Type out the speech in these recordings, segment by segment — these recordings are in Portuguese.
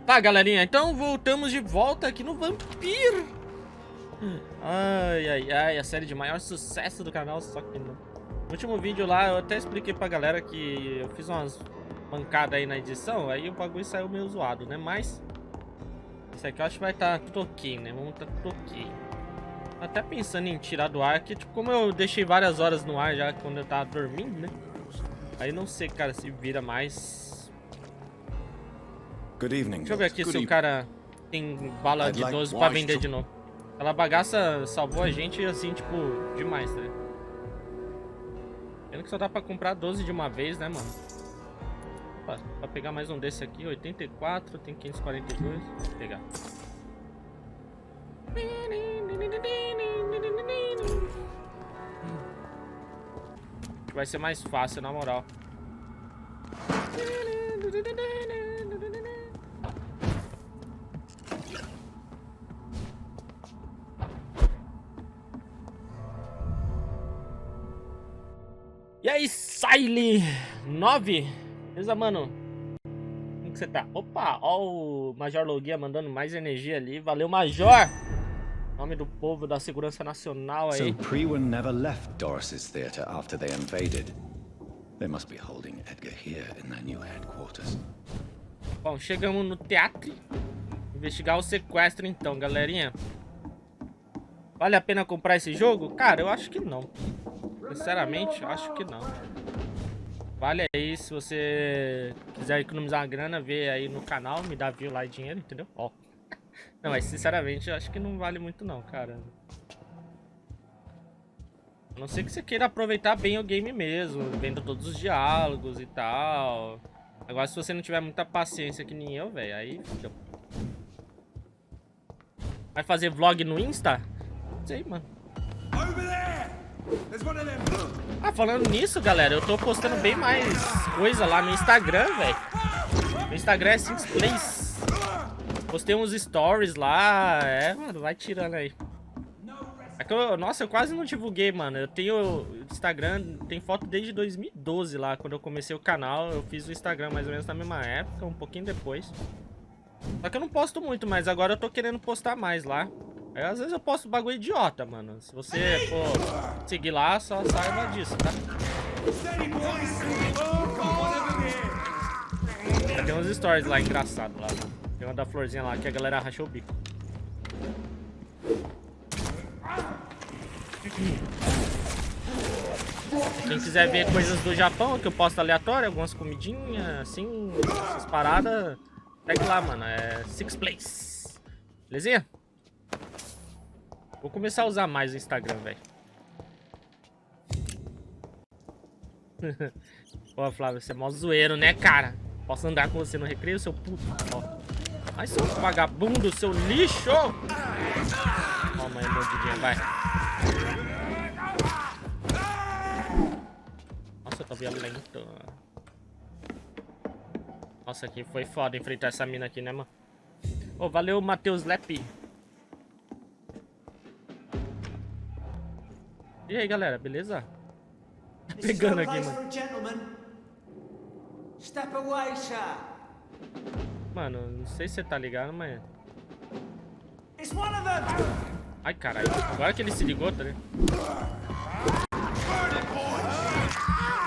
Tá, galerinha, então voltamos de volta aqui no Vampyr. Ai, ai, ai, a série de maior sucesso do canal, só que não. No último vídeo lá, eu até expliquei pra galera que eu fiz umas mancadas aí na edição, aí o bagulho saiu meio zoado, né? Mas isso aqui eu acho que vai estar tudo ok, né? Vamos estar tudo ok. Até pensando em tirar do ar, que tipo, como eu deixei várias horas no ar já quando eu tava dormindo, né? Aí não sei, cara, se vira mais. Good evening. Deixa eu ver aqui se o cara tem bala de 12 pra vender de novo. Aquela bagaça salvou a gente assim, tipo, demais, tá ligado? Pena que só dá pra comprar 12 de uma vez, né, mano? Opa, pra pegar mais um desse aqui, 84, tem 542. Vou pegar. Vai ser mais fácil, na moral. E aí, Siley 9? Beleza, mano? Como que você tá? Opa, ó o Major Logia mandando mais energia ali. Valeu, Major! Nome do povo da segurança nacional aí. So Priwen never left Doris's theater after they invaded. They must be holding Edgar here in their new headquarters. Bom, chegamos no teatro. Investigar o sequestro então, galerinha. Vale a pena comprar esse jogo? Cara, eu acho que não. Sinceramente, acho que não. Vale aí, se você quiser economizar uma grana, vê aí no canal, me dá view lá e dinheiro, entendeu? Ó. Não, mas sinceramente, eu acho que não vale muito não, cara. A não ser que você queira aproveitar bem o game mesmo, vendo todos os diálogos e tal. Agora, se você não tiver muita paciência que nem eu, velho, aí fica. Vai fazer vlog no Insta? Não sei, mano. Ah, falando nisso, galera, eu tô postando bem mais coisa lá no Instagram, velho. Meu Instagram é SixPlays. Postei uns stories lá. É, mano, vai tirando aí. É que nossa, eu quase não divulguei, mano. Eu tenho Instagram, tem foto desde 2012 lá, quando eu comecei o canal. Eu fiz o Instagram mais ou menos na mesma época, um pouquinho depois. Só que eu não posto muito, mas agora eu tô querendo postar mais lá. Aí, às vezes eu posto bagulho idiota, mano. Se você for seguir lá, só saiba disso, tá? Tem uns stories lá engraçados lá, mano. Tem uma da florzinha lá que a galera rachou o bico. Quem quiser ver coisas do Japão, que eu posto aleatório, algumas comidinhas, assim, essas paradas, segue lá, mano. É SixPlays. Belezinha? Vou começar a usar mais o Instagram, velho. Pô, Flávio, você é mó zoeiro, né, cara? Posso andar com você no recreio, seu puto? Ó. Ai, seu vagabundo, seu lixo! Ó, mãe, mordidinha, vai. Nossa, eu tô violento. Nossa, aqui foi foda enfrentar essa mina aqui, né, mano? Ô, valeu, Matheus Lepe. E aí, galera, beleza? Tá pegando aqui, mano. Mano, não sei se você tá ligado, mas... Ai, caralho. Agora que ele se ligou, tá ligado?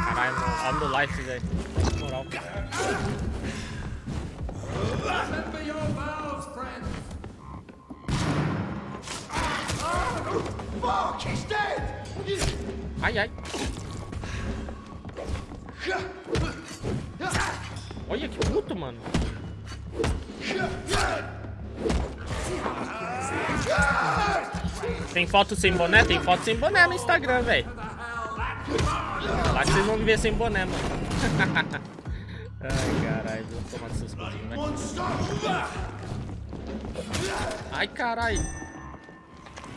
Caralho, olha o meu life, velho. Moral. Ai, ai. Olha que puto, mano. Tem foto sem boné? Tem foto sem boné no Instagram, velho. Lá que vocês vão me ver sem boné, mano. Ai, caralho. Vou tomar essas coisinhas, velho. Ai, caralho.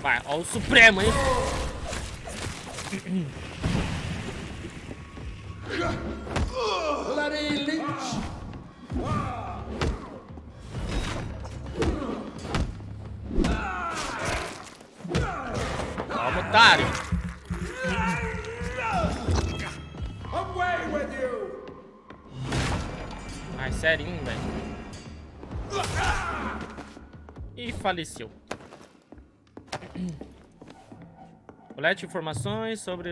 Vai, ó o Supremo, hein? Calma, otário. Ai, serinho, velho. E faleceu. Colete informações sobre...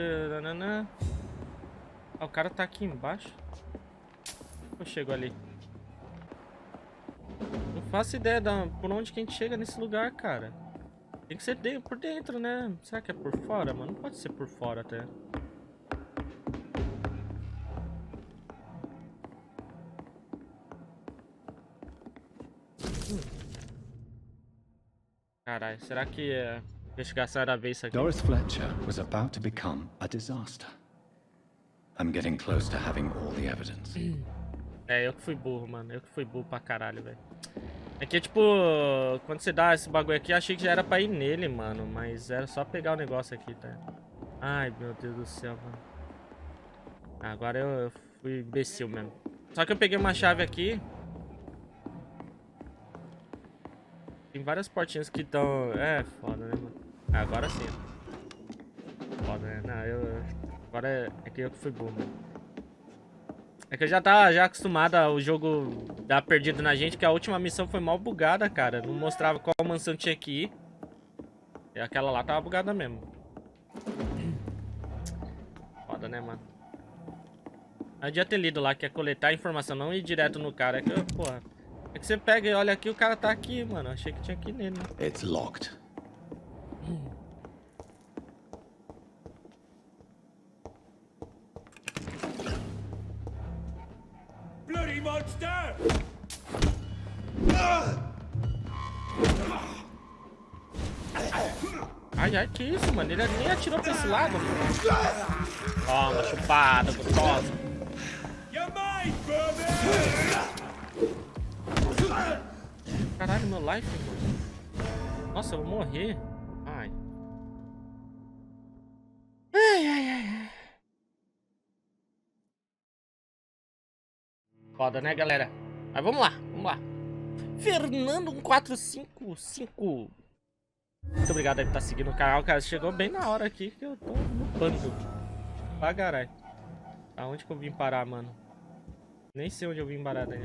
Ah, o cara tá aqui embaixo. Eu chego ali. Não faço ideia por onde que a gente chega nesse lugar, cara. Tem que ser por dentro, né? Será que é por fora, mano? Não pode ser por fora até. Caralho, será que a investigação era a vez isso aqui? Doris Fletcher was about to become a disaster. I'm getting close to having all the evidence. É, eu que fui burro, mano. Eu que fui burro pra caralho, velho. É que, tipo, quando você dá esse bagulho aqui, eu achei que já era pra ir nele, mano. Mas era só pegar o negócio aqui, tá? Ai, meu Deus do céu, mano. Agora eu fui imbecil mesmo. Só que eu peguei uma chave aqui. Tem várias portinhas que estão... É, foda, né, mano? Agora sim. Foda, né? Não, agora é que eu que fui burro, mano. É que eu já tava acostumado ao jogo dar perdido na gente, que a última missão foi mal bugada, cara. Não mostrava qual mansão tinha que ir. E aquela lá tava bugada mesmo. Foda, né, mano? Eu devia ter lido lá, que é coletar a informação, não ir direto no cara. É que, porra... É que você pega e olha aqui, o cara tá aqui, mano. Achei que tinha que ir nele, né? It's locked. Bloody monster! Ai, ai, que isso, mano? Ele nem atirou pra esse lado, mano. Toma, chupada, gostosa. You're mine, baby! Caralho, meu life, mano. Nossa, eu vou morrer. Ai. Ai, ai, ai. Foda, né, galera? Mas vamos lá, vamos lá. Fernando 1455. Muito obrigado aí por estar seguindo o canal, cara. Chegou bem na hora aqui que eu tô no pânico. Pra caralho. Aonde que eu vim parar, mano? Nem sei onde eu vim parar daí.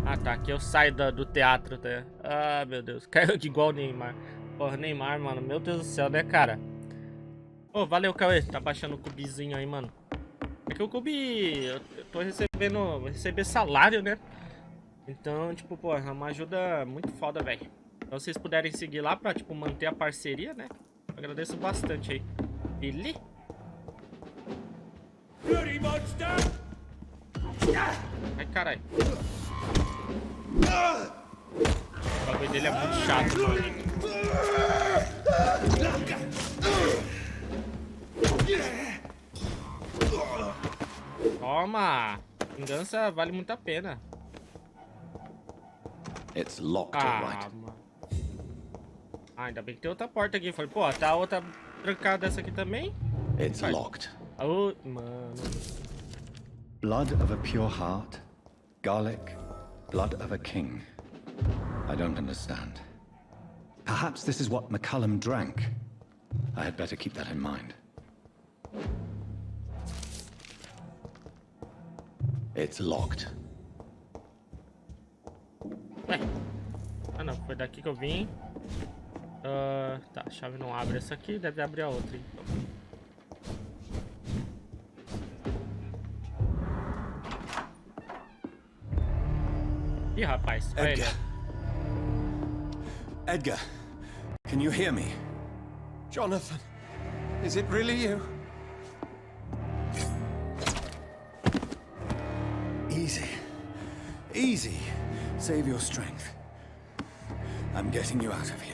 Ah, tá. Aqui eu saio do teatro, tá? Ah, meu Deus. Caiu igual o Neymar. Porra, Neymar, mano. Meu Deus do céu, né, cara? Ô, valeu, Cauê. Tá baixando o cubizinho aí, mano. É que o cubi... Eu tô recebendo... Vou receber salário, né? Então, tipo, pô, é uma ajuda muito foda, velho. Então, se vocês puderem seguir lá pra, tipo, manter a parceria, né? Eu agradeço bastante aí. Ele? Bloody monster! Ai, caralho. O bagulho dele é muito chato, mano. Toma! Vingança vale muito a pena. It's locked, all right. Mano. Ah, ainda bem que tem outra porta aqui. Falei, pô, tá outra trancada dessa aqui também? It's locked. Oh, mano. Blood of a pure heart, garlic, blood of a king. I don't understand. Perhaps this is what McCullum drank. I had better keep that in mind. It's locked. Ué. Ah, não. Foi daqui que eu vim. Tá, a chave não abre essa aqui. Deve abrir a outra, então. Ih, rapaz. Olha ele. Edgar, can you hear me? Jonathan, is it really you? Easy. Easy. Save your strength. I'm getting you out of here.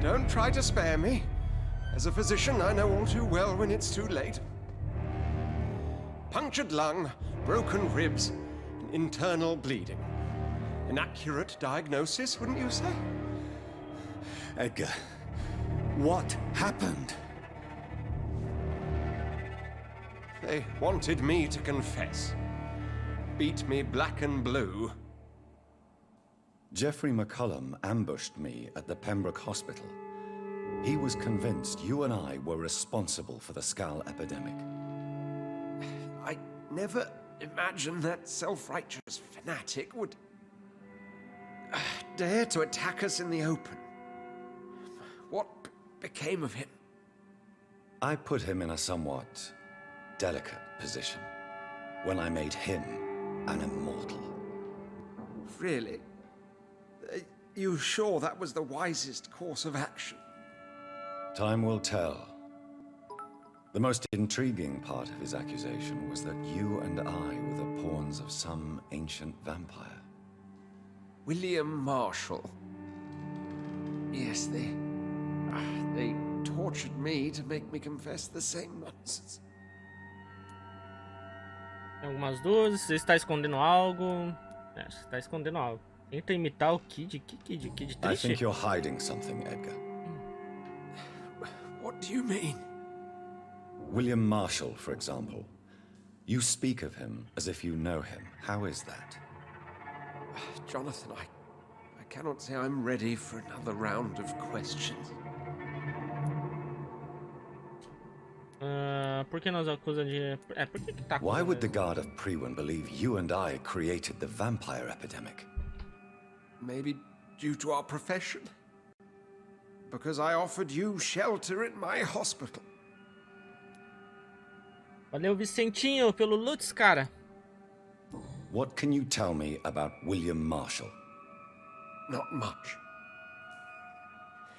Don't try to spare me. As a physician, I know all too well when it's too late. Punctured lung, broken ribs, and internal bleeding. An accurate diagnosis, wouldn't you say? Edgar, what happened? They wanted me to confess. Beat me black and blue. Jeffrey McCullum ambushed me at the Pembroke Hospital. He was convinced you and I were responsible for the Skull epidemic. I never imagined that self-righteous fanatic would dare to attack us in the open. What became of him? I put him in a somewhat delicate position when I made him an immortal. Really? You sure that was the wisest course of action? Time will tell. The most intriguing part of his accusation was that you and I were the pawns of some ancient vampire. William Marshall. Yes, they tortured me to make me confess the same nonsense. Tem algumas dúvidas. Você está escondendo algo? É, você está escondendo algo. Tenta imitar o Kid. Que Kid? Kid I triste? think you're hiding something, Edgar. What do you mean? William Marshall, for example. You speak of him as if you know him. How is that? Jonathan, I cannot say I'm ready for another round of questions. Por que nos acusa de... por que tá Why acusando would the ele? guard of Prewen believe you and I created the vampire epidemic? Maybe due to our profession? Because I offered you shelter in my hospital. Valeu, Vicentinho, pelo Lutz, cara. What can you tell me about William Marshall? Not much.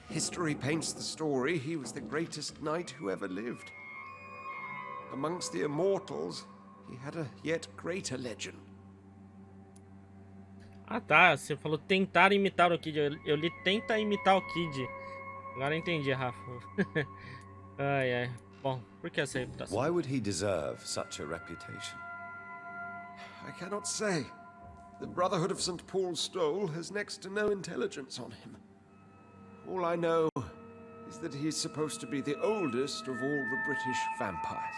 History paints the story he was the greatest knight who ever lived. Amongst the immortals, he had a yet greater legend. Ah, tá. Você falou tentar imitar o Kid. Eu li tenta imitar o Kid. Agora eu entendi, Rafa. Ai, ai. Bom, por que essa reputação? Why would he deserve such a reputation? I cannot say. The Brotherhood of St. Paul's Stole has next to no intelligence on him. All I know is that he's supposed to be the oldest of all the British vampires.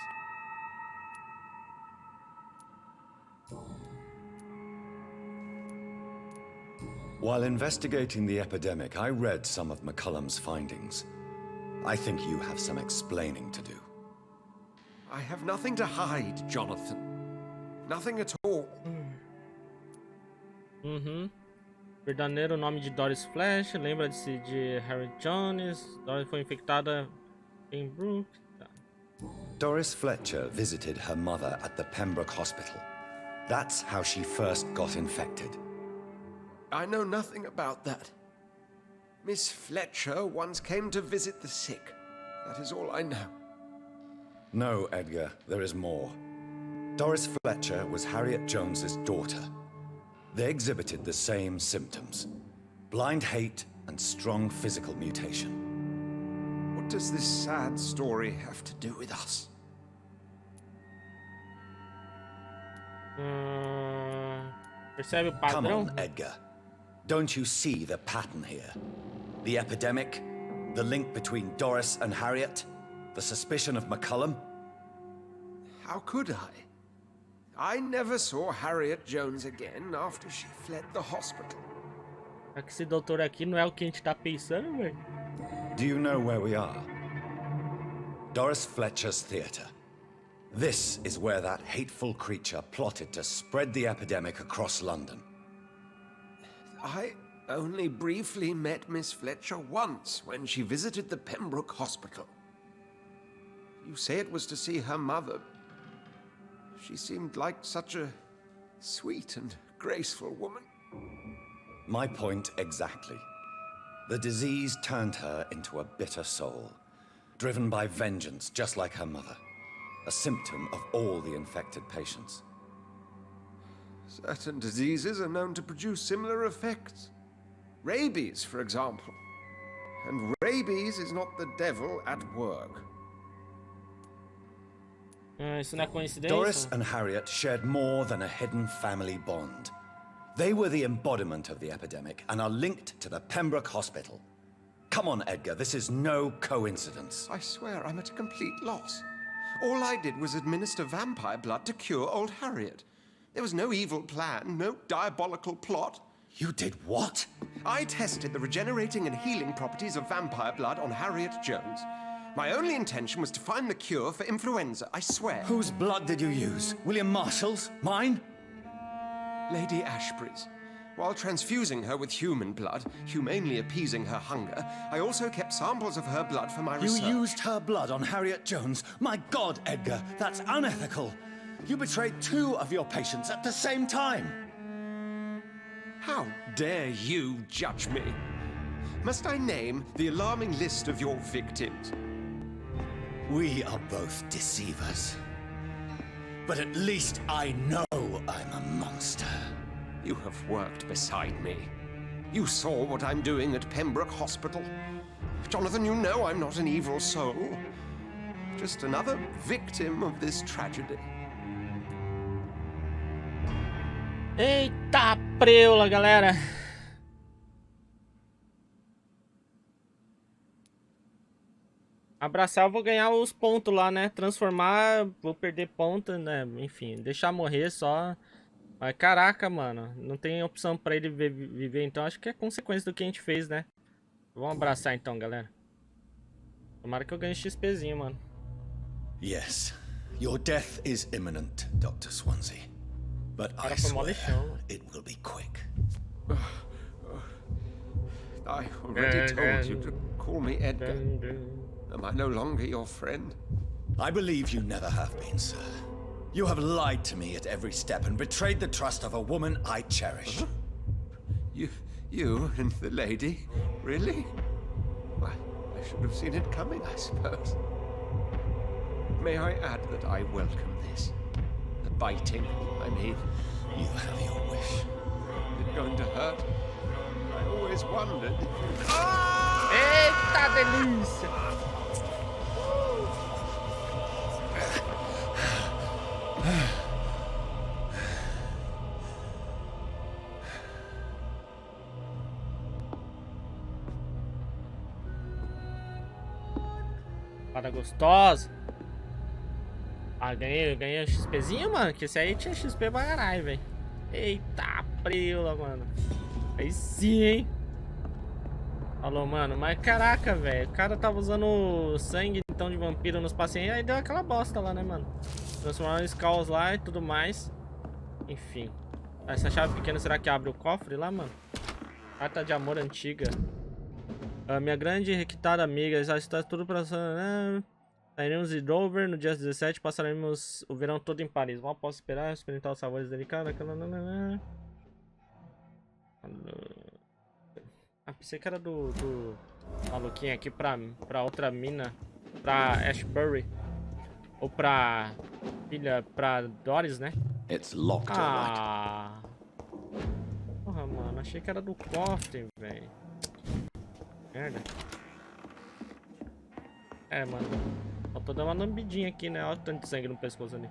While investigating the epidemic, I read some of McCullum's findings. I think you have some explaining to do. I have nothing to hide, Jonathan. Nothing at all. Verdadeiro nome de Doris Flash. Lembra-se de Harry Jones. Doris foi infectada em Brook. Tá. Doris Fletcher visited her mother at the Pembroke Hospital. That's how she first got infected. I know nothing about that. Miss Fletcher once came to visit the sick. That is all I know. No, Edgar, there is more. Doris Fletcher was Harriet Jones's daughter. They exhibited the same symptoms: blind hate and strong physical mutation. What does this sad story have to do with us? Percebe o Come padrão? on, Edgar. Don't you see the pattern here? The epidemic, the link between Doris and Harriet, the suspicion of McCullum. How could I? I never saw Harriet Jones again after she fled the hospital. Será que esse doutor aqui não é o que a gente tá pensando, velho? Do you know where we are? Doris Fletcher's theatre. This is where that hateful creature plotted to spread the epidemic across London. I only briefly met Miss Fletcher once when she visited the Pembroke Hospital. You say it was to see her mother. She seemed like such a sweet and graceful woman. My point exactly. The disease turned her into a bitter soul, driven by vengeance just like her mother. A symptom of all the infected patients. Certain diseases are known to produce similar effects. Rabies, for example. And rabies is not the devil at work. Isso não é coincidência? Doris and Harriet shared more than a hidden family bond. They were the embodiment of the epidemic and are linked to the Pembroke Hospital. Come on, Edgar, this is no coincidence. I swear I'm at a complete loss. All I did was administer vampire blood to cure old Harriet. There was no evil plan, no diabolical plot. You did what? I tested the regenerating and healing properties of vampire blood on Harriet Jones. My only intention was to find the cure for influenza, I swear. Whose blood did you use? William Marshall's? Mine? Lady Ashbury's. While transfusing her with human blood, humanely appeasing her hunger, I also kept samples of her blood for my research. You used her blood on Harriet Jones? My God, Edgar, that's unethical. You betrayed 2 of your patients at the same time. How dare you judge me? Must I name the alarming list of your victims? We are both deceivers. But at least I know I'm a monster. You have worked beside me. You saw what I'm doing at Pembroke Hospital. Jonathan, you know I'm not an evil soul. Just another victim of this tragedy. Eita preula, galera. Abraçar, eu vou ganhar os pontos lá, né? Transformar, vou perder ponto, né? Enfim, deixar morrer só. Mas caraca, mano, não tem opção pra ele viver, então acho que é consequência do que a gente fez, né? Vamos abraçar então, galera. Tomara que eu ganhe XPzinho, mano. Yes, your death is imminent, Dr. Swansea. But I swear it will be quick. I already told you to call me Edgar. Am I no longer your friend? I believe you never have been, sir. You have lied to me at every step and betrayed the trust of a woman I cherish. You and the lady? Really? Well, I should have seen it coming, I suppose. May I add that I welcome this? The biting, I mean. You have your wish. Is it going to hurt? I always wondered. Eita delícia! Espada gostosa. Ah, ganhei um XPzinho, mano. Que esse aí tinha XP pra caralho, velho. Eita, preula, mano. Aí sim, hein. Falou, mano. Mas caraca, velho. O cara tava usando sangue então de vampiro nos pacientes. Aí deu aquela bosta lá, né, mano. Transformaram em skulls lá e tudo mais. Enfim. Essa chave pequena, será que abre o cofre lá, mano? Carta de amor antiga. Minha grande e requitada amiga, já está tudo pra... Sairemos de Dover no dia 17, passaremos o verão todo em Paris. Mal posso esperar, experimentar os sabores delicados. Ah, pensei que era do maluquinho aqui pra outra mina. Pra Ashbury. Ou pra filha, pra Doris, né? It's locked, all right. Ah. Porra, mano, achei que era do cofre, velho. Merda. É, mano. Eu tô dando uma lambidinha aqui, né? Olha o tanto de sangue no pescoço ali.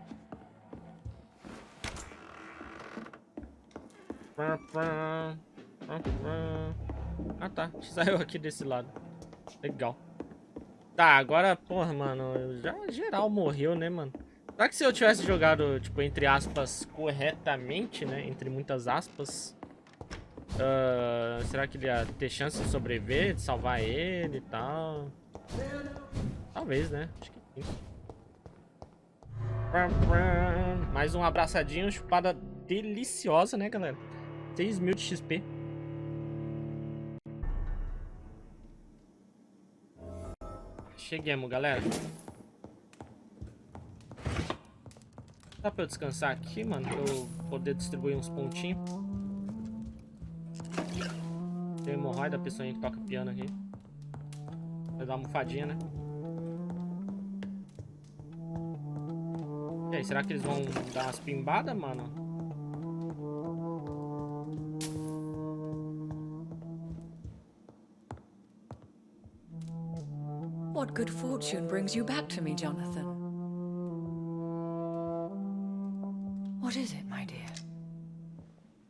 Ah, tá. Saiu aqui desse lado. Legal. Tá, agora, porra, mano. Já geral morreu, né, mano? Será que se eu tivesse jogado, tipo, entre aspas, corretamente, né? Entre muitas aspas... será que ele ia ter chance de sobreviver, de salvar ele e tal? Talvez, né? Acho que sim. Mais um abraçadinho, chupada deliciosa, né, galera? 6.000 de XP. Cheguemos, galera. Dá pra eu descansar aqui, mano? Pra eu poder distribuir uns pontinhos. Tem hemorroida, a pessoa que toca piano aqui. Vai dar uma almofadinha, né? E aí, será que eles vão dar umas pimbadas, mano? What good fortune brings you back to me, Jonathan? What is it, my dear?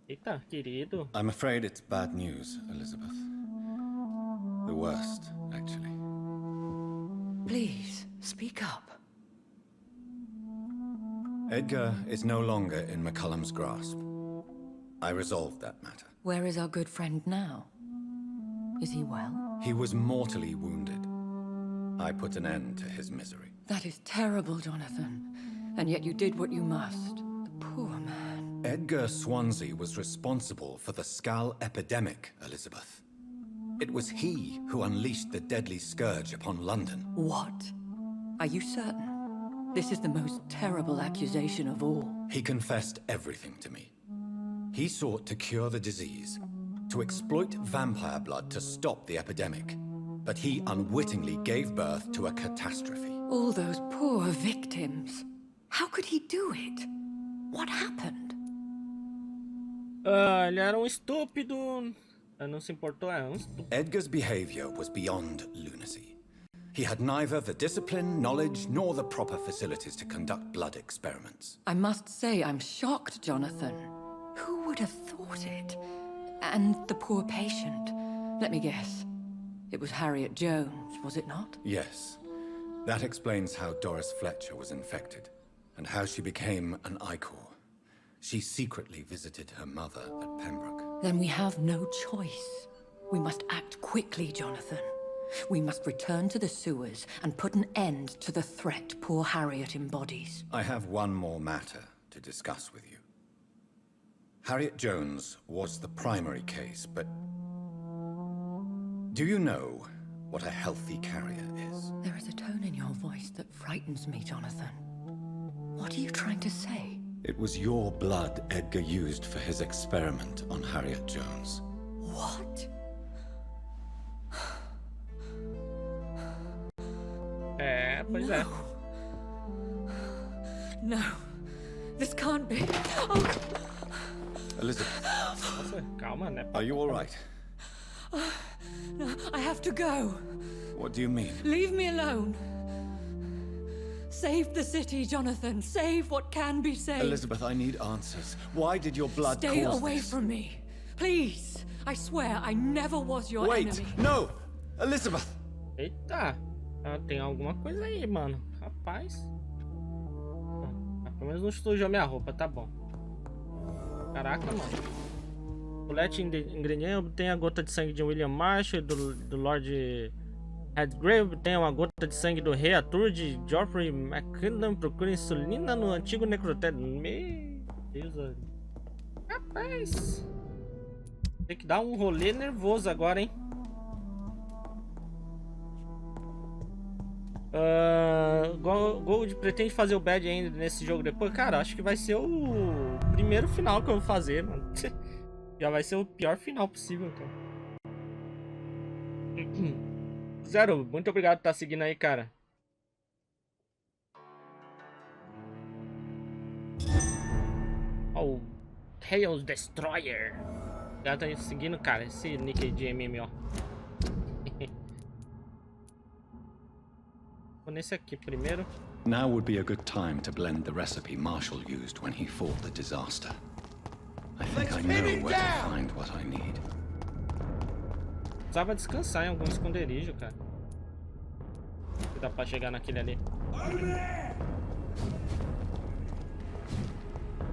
Eita, querido. I'm afraid it's bad news, Elizabeth. The worst, actually. Please, speak up. Edgar is no longer in McCullum's grasp. I resolved that matter. Where is our good friend now? Is he well? He was mortally wounded. I put an end to his misery. That is terrible, Jonathan. And yet you did what you must. The poor man. Edgar Swansea was responsible for the Skull epidemic, Elizabeth. It was he who unleashed the deadly scourge upon London. What? Are you certain? This is the most terrible accusation of all. He confessed everything to me. He sought to cure the disease, to exploit vampire blood to stop the epidemic. But he unwittingly gave birth to a catastrophe. All those poor victims. How could he do it? What happened? Ele era estúpido. Não se importou, estúpido. Edgar's behavior was beyond lunacy. He had neither the discipline, knowledge, nor the proper facilities to conduct blood experiments. I must say I'm shocked, Jonathan. Who would have thought it? And the poor patient. Let me guess. It was Harriet Jones, was it not? Yes. That explains how Doris Fletcher was infected, and how she became an Ichor. She secretly visited her mother at Pembroke. Then we have no choice. We must act quickly, Jonathan. We must return to the sewers and put an end to the threat poor Harriet embodies. I have one more matter to discuss with you. Harriet Jones was the primary case, but do you know what a healthy carrier is? There is a tone in your voice that frightens me, Jonathan. What are you trying to say? It was your blood Edgar used for his experiment on Harriet Jones. What? Pois é. No. This can't be. Oh. Elizabeth, Nossa, calma, né? are you all right? No, I have to go. What do you mean? Leave me alone. Save the city, Jonathan. Save what can be saved. Elizabeth, I need answers. Why did your blood Stay cause away this? from me. Please. I swear I never was your Wait! enemy. No! Elizabeth! Eita. Tem alguma coisa aí, mano. Rapaz. Pelo menos não sujou minha roupa, tá bom. Caraca, mano. Colete ingrediente, obtém a gota de sangue de William Marshall, do Lord Redgrave, obtém uma gota de sangue do rei Arthur de Geoffrey McKinnon, procura insulina no antigo necrotério. Meu Deus, rapaz. Tem que dar um rolê nervoso agora, hein? Gold pretende fazer o bad end nesse jogo depois? Cara, acho que vai ser o primeiro final que eu vou fazer, mano. Já vai ser o pior final possível, cara. Zero, muito obrigado por estar seguindo aí, cara. Ó, o Chaos Destroyer. Já tá seguindo, cara, esse nick aí de MMO. Vou nesse aqui primeiro. Now would be a good time to blend the recipe Marshall used when he fought the disaster. I think I know where to find what I need. Precisava descansar em algum esconderijo, cara. Dá pra chegar naquele ali.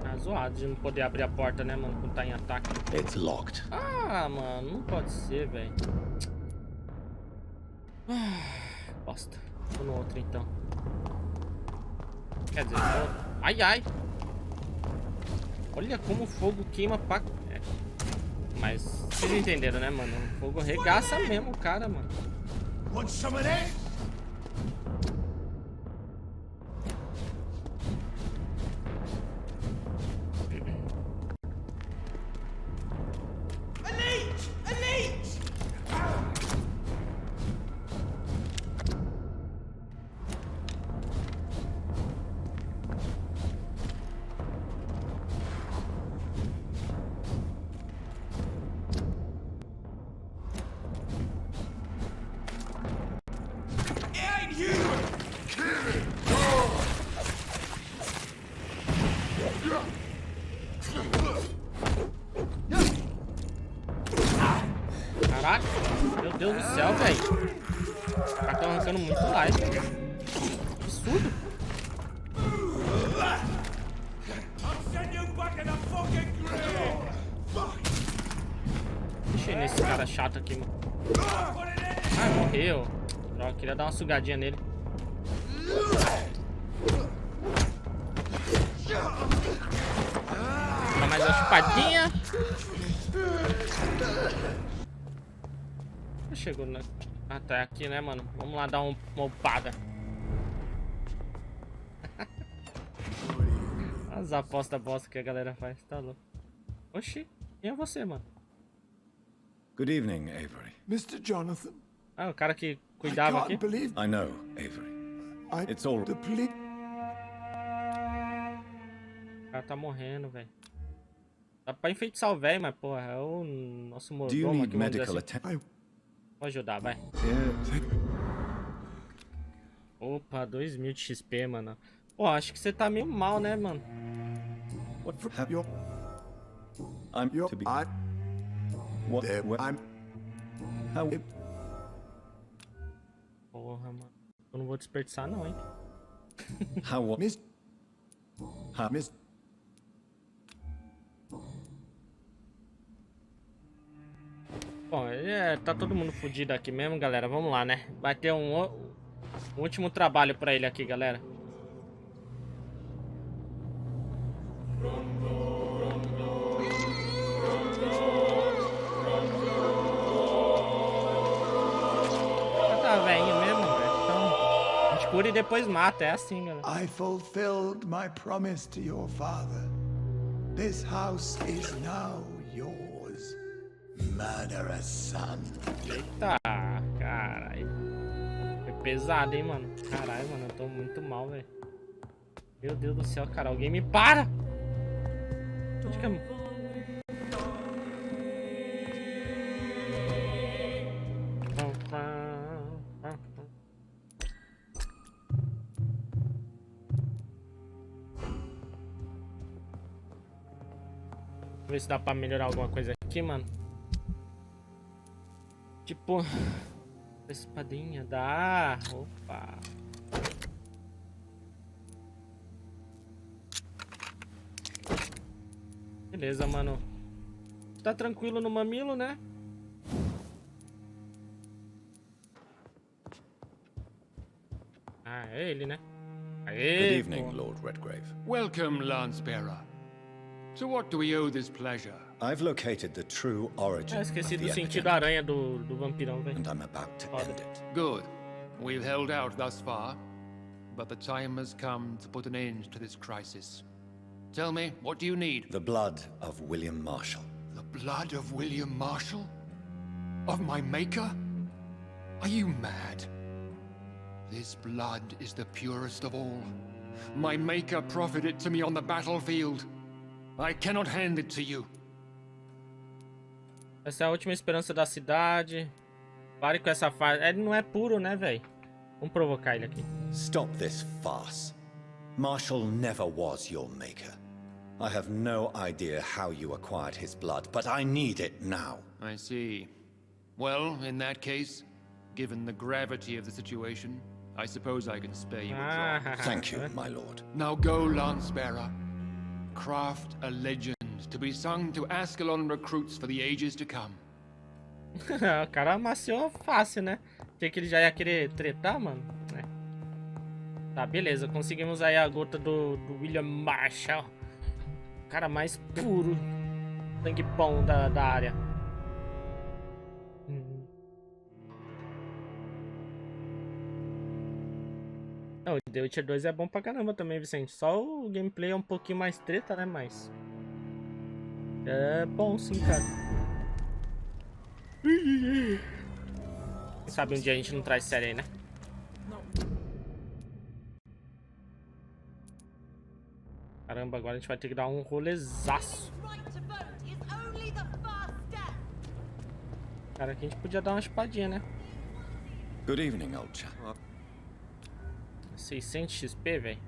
Tá zoado de não poder abrir a porta, né, mano? Quando tá em ataque. It's locked. Ah, mano, não pode ser, velho. Bosta. Vou no outro então. Quer dizer, vou... Ai, ai. Olha como o fogo queima pra... Mas vocês entenderam, né, mano? O fogo regaça mesmo o cara, mano. Want some of that? Caraca, meu Deus do céu, velho. Os caras estão arrancando muito live. Absurdo. Deixa eu ir nesse cara chato aqui, mano. Ah, morreu. Droga, queria dar uma sugadinha nele. Dá mais uma chupadinha. Chegou na... Ah, tá aqui, né, mano? Vamos lá dar uma upada. As apostas bosta que a galera faz, tá louco. Oxi, quem é você, mano? Good evening, Avery. Mr. Jonathan, Ah, o cara que cuidava I aqui. can't believe I know, Avery. It's all... the police. O cara tá morrendo, velho. Dá pra enfeitiçar o velho, mas, porra, é o nosso Do you mordomo need aqui, vamos dizer medical assim. attention? Vou ajudar, vai. Opa, 2000 de XP, mano. Pô, acho que você tá meio mal, né, mano? What You're, I'm you're, to be... I, What? there, What? I'm. How... Porra, mano. Eu não vou desperdiçar, não, hein? How... What? Miss. How... Miss. Bom, tá todo mundo fudido aqui mesmo, galera. Vamos lá, né? Vai ter um último trabalho pra ele aqui, galera. Tá velhinho mesmo, velho. Então, a gente cura e depois mata. É assim, galera. I fulfilled my promise to your father. This house is now yours, murderous son. Eita, caralho. Foi pesado, hein, mano. Caralho, mano, eu tô muito mal, velho. Meu Deus do céu, cara. Alguém me para! Onde que é? Vamos ver se dá pra melhorar alguma coisa aqui, mano. Tipo... espadinha, dá. Opa. Beleza, mano. Tá tranquilo no mamilo, né? Ah, é ele, né? Aê, Good evening, pô. Lord Redgrave. Welcome, Lance-bearer. To what do we owe this pleasure? I've located the true origin Ah, of esqueci the do sentido epidemic, aranha do vampirão, velho. and I'm about to Father. end it. Good. We've held out thus far, but the time has come to put an end to this crisis. Tell me, what do you need? The blood of William Marshall. The blood of William Marshall? Of my maker? Are you mad? This blood is the purest of all. My maker proffered it to me on the battlefield. I cannot hand it to you. Essa é a última esperança da cidade. Pare com essa farsa. Ele não é puro, né, velho? Vamos provocar ele aqui. Stop this farce. Marshall never was your maker. I have no idea how you acquired his blood, but I need it now. I see. Well, in that case, given the gravity of the situation, I suppose I can spare you a drop. Thank you, my lord. Now go, Lance-bearer. Craft a legend to be sung to Ascalon recruits for the ages to come. O cara amaciou fácil, né? Achei que ele já ia querer tretar, mano. É. Tá, beleza. Conseguimos aí a gota do William Marshall. O cara mais puro. Sangue bom da área. Não, o The Witcher 2 é bom pra caramba também, Vicente. Só o gameplay é um pouquinho mais treta, né? Mas... é bom sim, cara. Quem sabe um dia a gente não traz série aí, né? Caramba, agora a gente vai ter que dar um rolezaço. Cara, aqui a gente podia dar uma espadinha, né? Good evening, old chap. 600 XP, velho.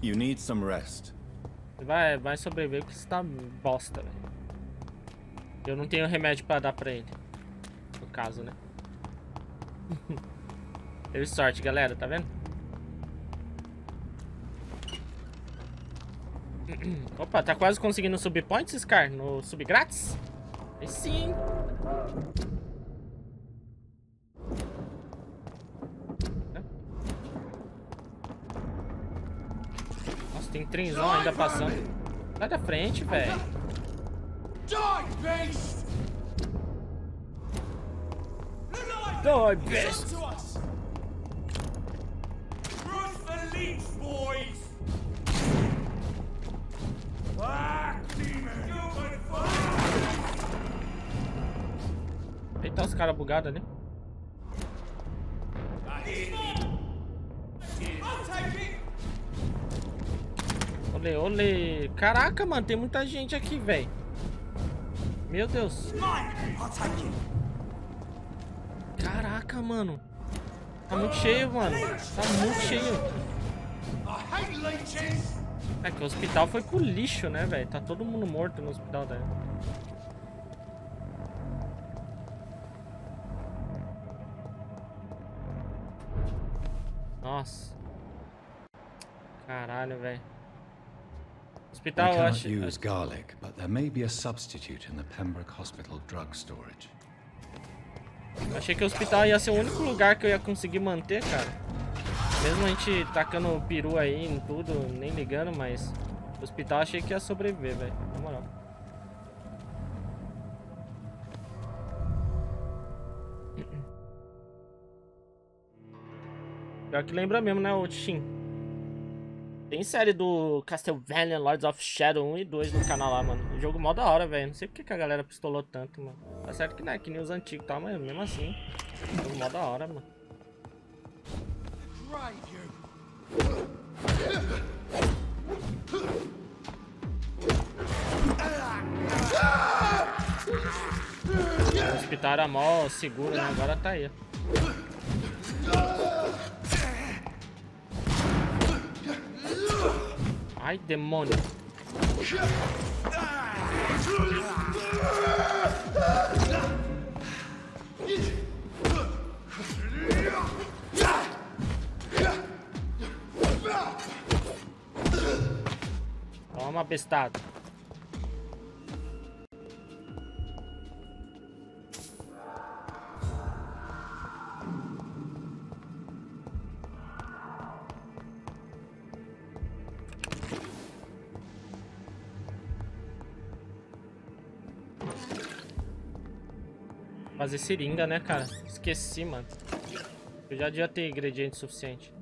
You need some rest. Vai sobreviver porque você tá bosta, velho. Eu não tenho remédio pra dar pra ele. No caso, né? Teve sorte, galera, tá vendo? Opa, tá quase conseguindo subir points, Scar? No sub grátis? Aí sim. Nossa, tem trenzão ainda passando. Sai da frente, velho. Die, beast! Eita, os caras bugados ali. Olê, olê. Caraca, mano, tem muita gente aqui, velho. Meu Deus. Caraca, mano. Tá muito cheio, mano. Tá muito cheio. É que o hospital foi pro lixo, né, velho? Tá todo mundo morto no hospital, né? Nossa. Caralho, velho. I Hospital, eu cannot acho. use garlic, but there may be a substitute in the Pembroke Hospital drug storage. Achei que o hospital ia ser o único lugar que eu ia conseguir manter, cara. Mesmo a gente tacando peru aí em tudo, nem ligando, mas o hospital achei que ia sobreviver, velho. Na moral. Pior que lembra mesmo, né, o Shin? Tem série do Castlevania Lords of Shadow 1 e 2 no canal lá, mano. O jogo mó da hora, velho. Não sei porque que a galera pistolou tanto, mano. Tá certo que não é que nem os antigos e tal, mas mesmo assim. O jogo mó da hora, mano. O hospital era mó seguro, né? Agora tá aí. Ai, demônio. Toma, bestado. Fazer seringa, né, cara? Esqueci, mano. Eu já devia ter ingrediente suficiente.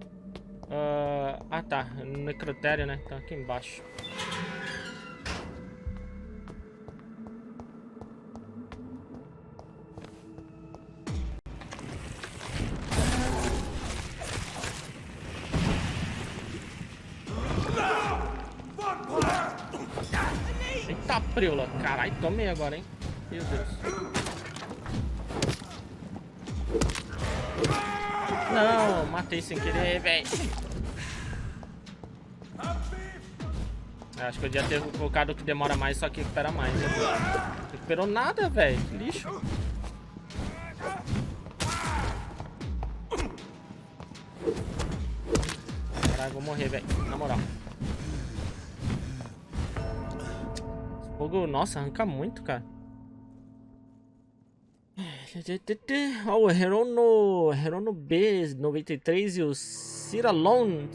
Ah, tá. Necrotério, né? Tá aqui embaixo. Eita, preula. Caralho, tomei agora, hein? Meu Deus. Não, matei sem querer, velho. Acho que eu devia ter colocado o que demora mais, só que recupera mais. Né? Não recuperou nada, velho. Que lixo. Caralho, vou morrer, velho. Na moral. Esse fogo, nossa, arranca muito, cara. Ó, o Herono B93 e o Siralone,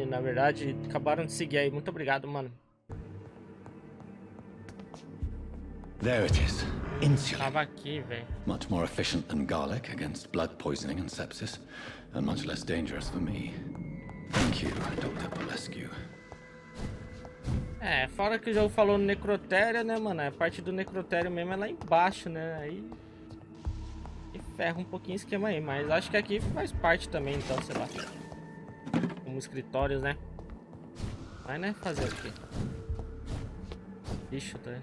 na verdade, acabaram de seguir aí. Muito obrigado, mano. There it is. Insulin. Tava aqui, velho. Much more efficient than garlic against blood poisoning and sepsis, and much less dangerous for me. Thank you, Dr. Polescu. É, fora que o jogo falou no necrotério, né, mano? A parte do necrotério mesmo é lá embaixo, né? Aí ferra um pouquinho o esquema aí, mas acho que aqui faz parte também, então, sei lá. Como escritórios, né? Mas, né, fazer o quê? Bicho, tá?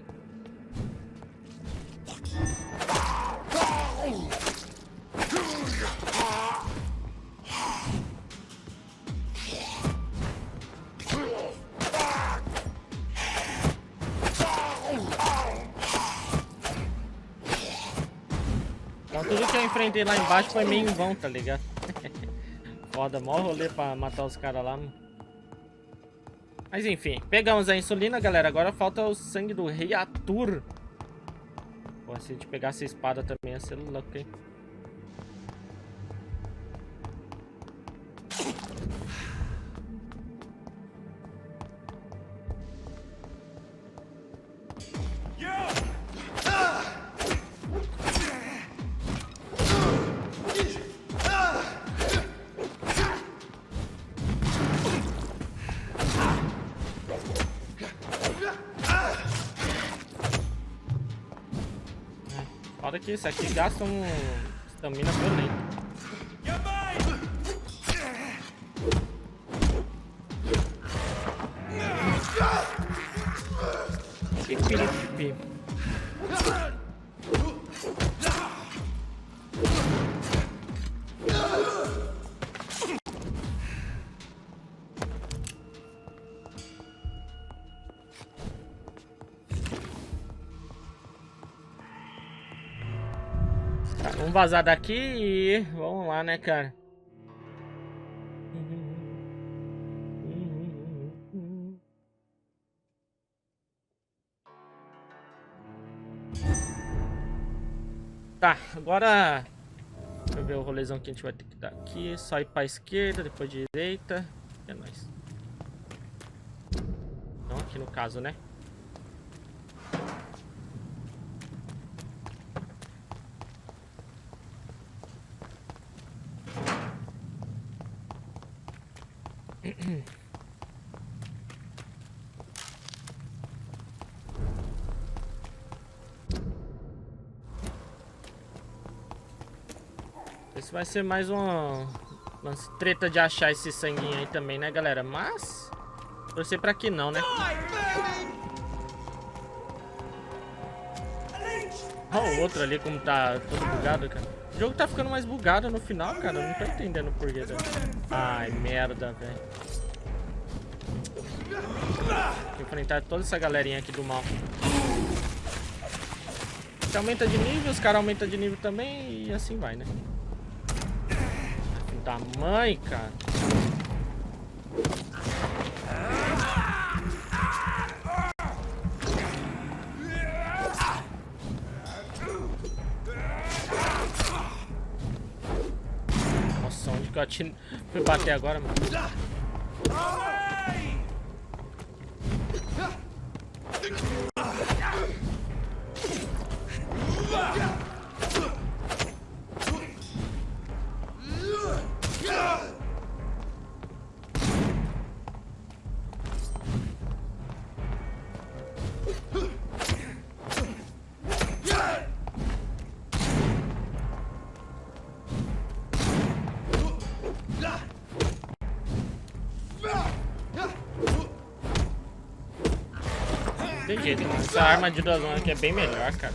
Então tudo que eu enfrentei lá embaixo foi meio em vão, tá ligado? Foda, mó rolê pra matar os caras lá, mano. Mas enfim, pegamos a insulina, galera. Agora falta o sangue do rei Arthur. Pô, se a gente pegasse a espada também ia ser louco, hein? Foda que isso aqui gasta um estamina violento. Pipi. Tá, vamos vazar daqui e vamos lá, né, cara? Tá, agora deixa eu ver o rolezão que a gente vai ter que dar aqui. Só ir pra esquerda, depois direita. É nóis. Não, aqui no caso, né? Esse vai ser mais uma treta de achar esse sanguinho aí também, né, galera? Mas torcer pra que não, né? Olha o outro ali como tá todo bugado, cara. O jogo tá ficando mais bugado no final, cara. Eu não tô entendendo o porquê. Ai, merda, velho. Tem que enfrentar toda essa galerinha aqui do mal. Você aumenta de nível, os caras aumentam de nível também e assim vai, né? Filho da mãe, cara. Nossa, onde que eu atirei? Fui bater agora, mano. Tem jeito, mano. Essa arma de dragão aqui é bem melhor, cara.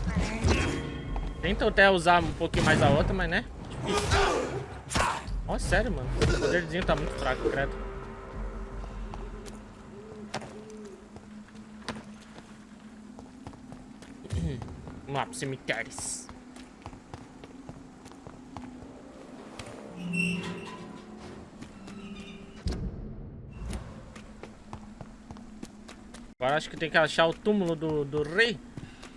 Tenta até usar um pouquinho mais a outra, mas né? Difícil. Ó, sério, mano. O poderzinho tá muito fraco, credo. Vamos lá pro cemitérios. Agora acho que tem que achar o túmulo do rei.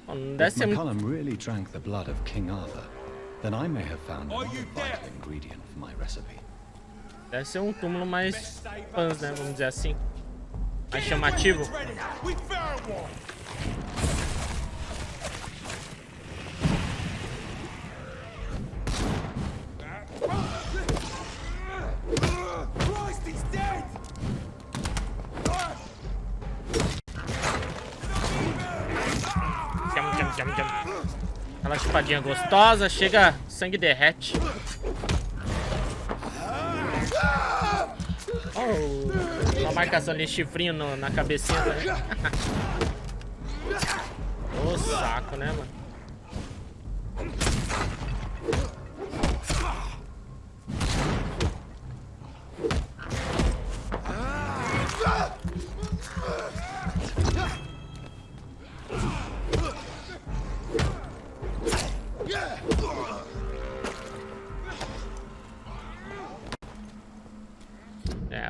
If McCullum really drank the blood of King Arthur, then I may have found another vital ingredient for my recipe. Deve ser um túmulo mais fãs, né? Vamos dizer assim. Mais chamativo. Aquela chupadinha gostosa, chega, sangue derrete. Oh, uma marcação ali, chifrinho na cabecinha, né? Ô, saco, né, mano?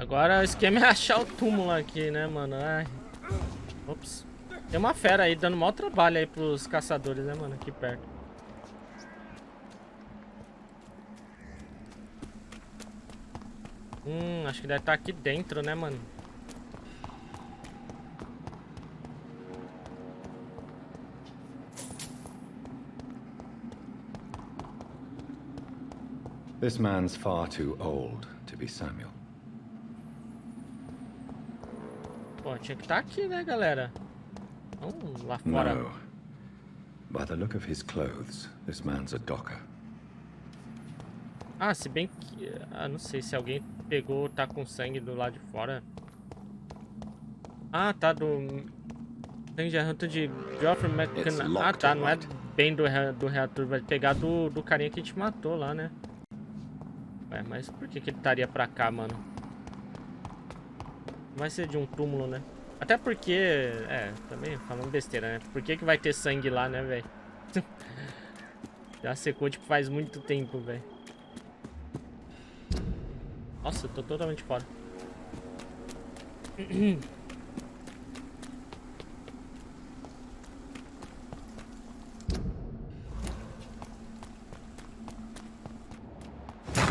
agora o esquema é achar o túmulo aqui, né, mano? Ai. Ops. Tem uma fera aí dando maior trabalho aí pros caçadores, né, mano? Aqui perto. Acho que deve estar aqui dentro, né, mano? This man's far too old to be Samuel. Pô, tinha que estar aqui, né, galera? Vamos lá fora. No. By the look of his clothes, this man's a docker. Ah, se bem que... Ah, não sei se alguém pegou, tá com sangue do lado de fora. Ah, tá do... Sangue de reator de Geoffrey McKenna. Ah, tá, não é bem do reator. Vai pegar do carinha que a gente matou lá, né? Ué, mas por que ele estaria pra cá, mano? Vai ser de um túmulo, né? Até porque... É, também falando besteira, né? Por que vai ter sangue lá, né, velho? Já secou, tipo, faz muito tempo, velho. Nossa, eu tô totalmente fora.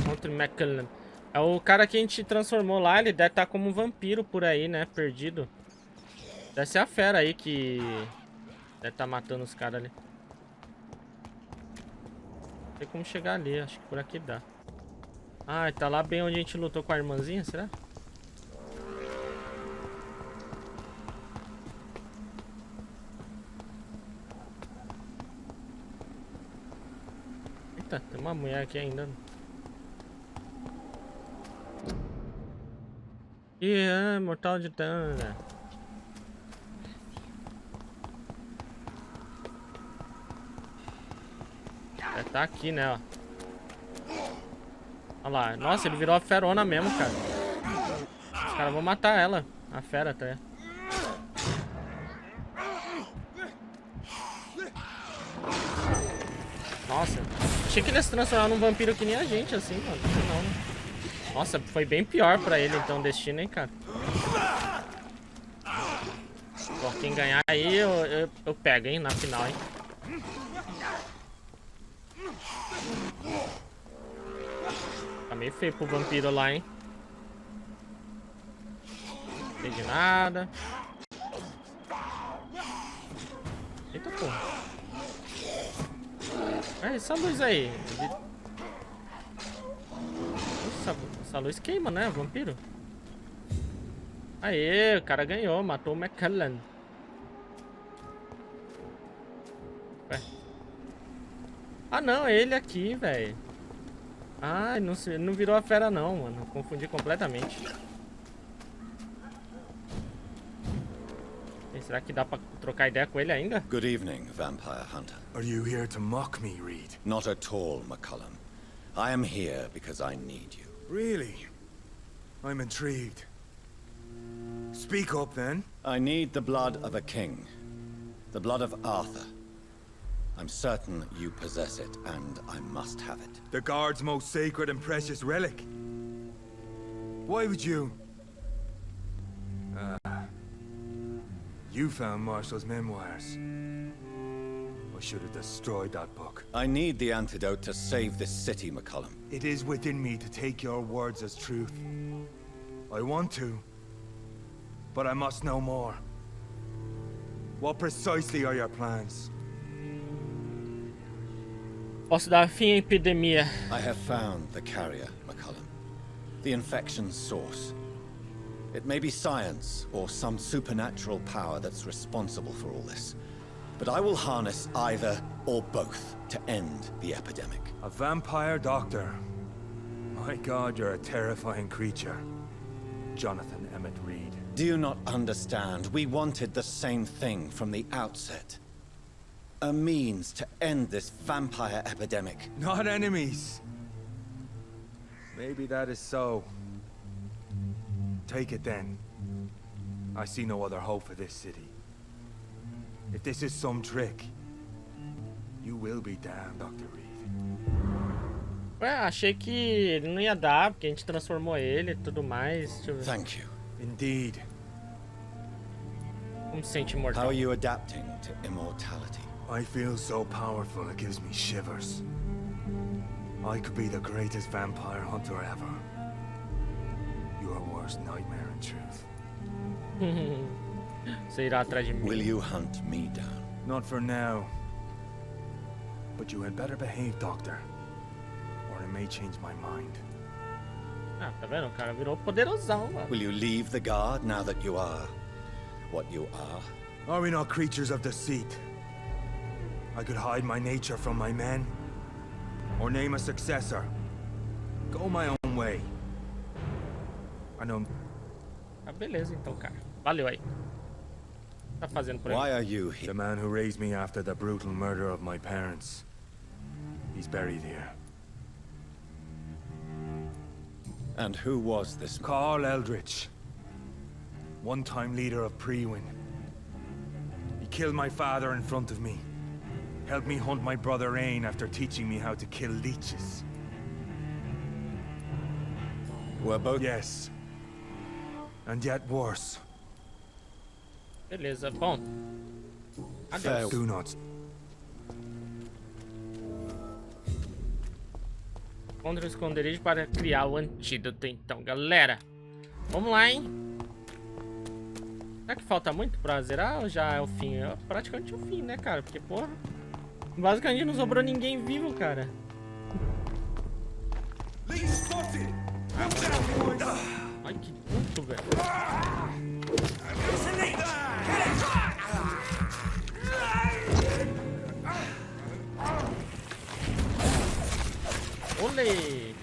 Outro McCullen. É o cara que a gente transformou lá, ele deve estar como um vampiro por aí, né? Perdido. Deve ser a fera aí que deve estar matando os caras ali. Não tem como chegar ali, acho que por aqui dá. Ah, tá lá bem onde a gente lutou com a irmãzinha, será? Eita, tem uma mulher aqui ainda. Ih, mortal de dano, né? Tá aqui, né, ó. Olha lá. Nossa, ele virou a ferona mesmo, cara. Os caras vão matar ela. A fera até. Nossa. Achei que ele ia se transformar num vampiro que nem a gente, assim, mano. Não, né? Nossa, foi bem pior pra ele, então, o destino, hein, cara. Bom, quem ganhar aí, eu pego, hein, na final, hein. Tá meio feio pro vampiro lá, hein. Não tem de nada. Eita, porra. É, essa luz aí. Nossa, essa luz queima, né, vampiro? Aê, o cara ganhou, matou o McCullen. Ué. Ah, não, é ele aqui, velho. Ah, não virou a fera não, mano. Confundi completamente. E será que dá pra trocar ideia com ele ainda? Good evening, Vampire Hunter. Are you here to mock me, Reid? Not at all, McCullum. I am here because I need you. Really? I'm intrigued. Speak up, then. I need the blood of a king. The blood of Arthur. I'm certain you possess it, and I must have it. The Guard's most sacred and precious relic. Why would you? You found Marshall's memoirs. I should have destroyed that book. I need the antidote to save this city, McCullum. It is within me to take your words as truth. I want to, but I must know more. What precisely are your plans? Posso dar fim à epidemia. I have found the carrier, McCullum. The infection's source. It may be science or some supernatural power that's responsible for all this. But I will harness either or both to end the epidemic. A vampire doctor. My God, you're a terrifying creature. Jonathan Reid. Do you not understand? We wanted the same thing from the outset. A means to end this vampire epidemic. Not enemies. Maybe that is so. Take it then. I see no other hope for this city. If this is some trick, you will be damned, Dr. Reid. Ué, achei que ele não ia dar, porque a gente transformou ele e tudo mais. Deixa eu ver. Thank you. Indeed. Como se sente How imortal? are you adapting to immortality? I feel so powerful it gives me shivers. I could be the greatest vampire hunter ever. Your worst nightmare in truth. Você irá atrás de mim. Will you hunt me down? Not for now. But you had better behave, Doctor. Or I may change my mind. Ah, tá vendo? O cara virou poderosão, mano. Will you leave the guard now that you are what you are? Are we not creatures of deceit? I could hide my nature from my men. Or name a successor. Go my own way. I know. Ah, beleza então, cara. Valeu aí. Tá fazendo por aí? Why are you The here? man who raised me after the brutal murder of my parents. He's buried here. And who was this man? Carl Eldritch. One-time leader of Prewin. He killed my father in front of me. Helped me hunt my brother Ain after teaching me how to kill leeches. Were both... Yes. And yet worse. Beleza, bom. Adeus. Fair. Do not. Encontre o esconderijo para criar o antídoto, então, galera. Vamos lá, hein? Será que falta muito pra zerar ou já é o fim? É praticamente o fim, né, cara? Porque, porra, basicamente não sobrou ninguém vivo, cara. Ai, que puto, velho. Olê!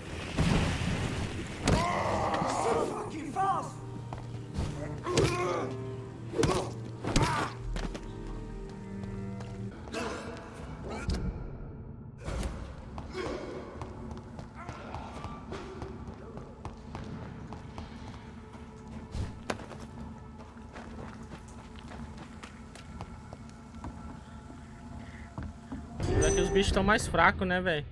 Aqui os bichos estão mais fracos, né, velho?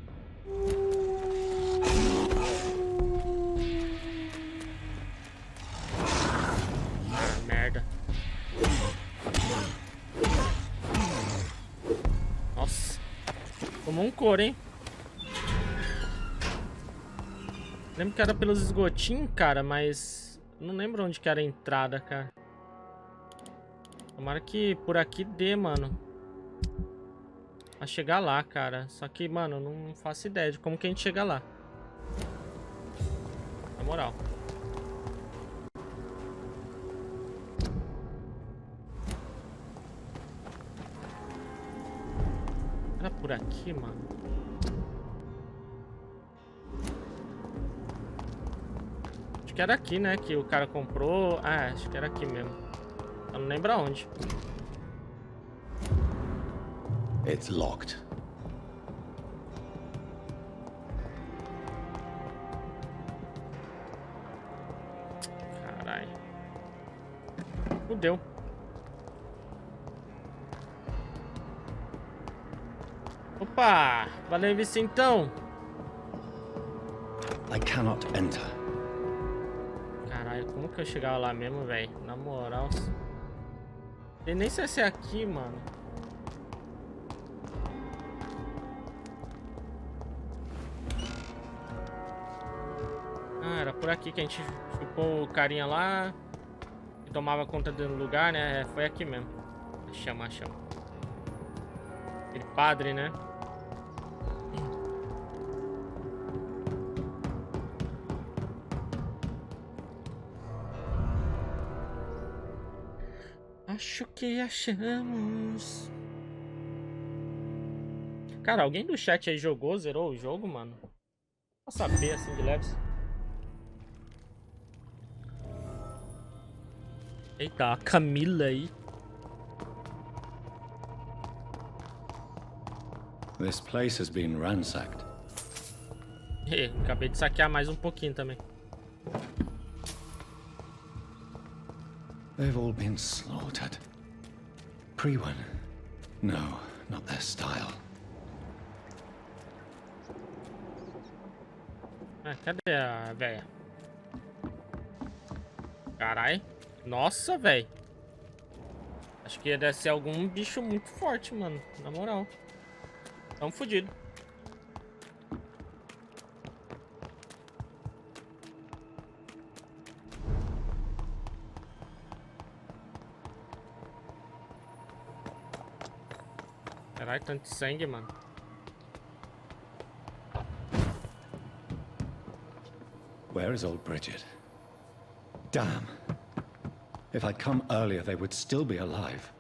Merda. Nossa. Tomou um couro, hein? Lembro que era pelos esgotinhos, cara, mas não lembro onde que era a entrada, cara. Tomara que por aqui dê, mano. Pra chegar lá, cara. Só que, mano, eu não faço ideia de como que a gente chega lá. Na moral. Era por aqui, mano. Acho que era aqui, né? Que o cara comprou. Ah, acho que era aqui mesmo. Eu não lembro aonde. It's locked. Caralho. Fudeu. Opa! Valeu, Vicentão! I cannot enter. Caralho, como que eu chegava lá mesmo, velho? Na moral. Eu nem sei se é aqui, mano. Ah, era por aqui que a gente chupou o carinha lá. Que tomava conta do lugar, né? É, foi aqui mesmo. Chama. Aquele padre, né? Acho que achamos. Cara, alguém do chat aí jogou, zerou o jogo, mano? Pra saber assim de leves. Eita, a Camila aí. This place has been ransacked. Acabei de saquear mais um pouquinho também. They've all been slaughtered. Prewin. No, not their style. Ah, cadê a velha? Carai. Nossa, velho. Acho que deve ser algum bicho muito forte, mano. Na moral. Tamo fudido. Caralho, tanto sangue, mano. Where is old Bridget? Damn. If I'd come earlier, they would still be alive.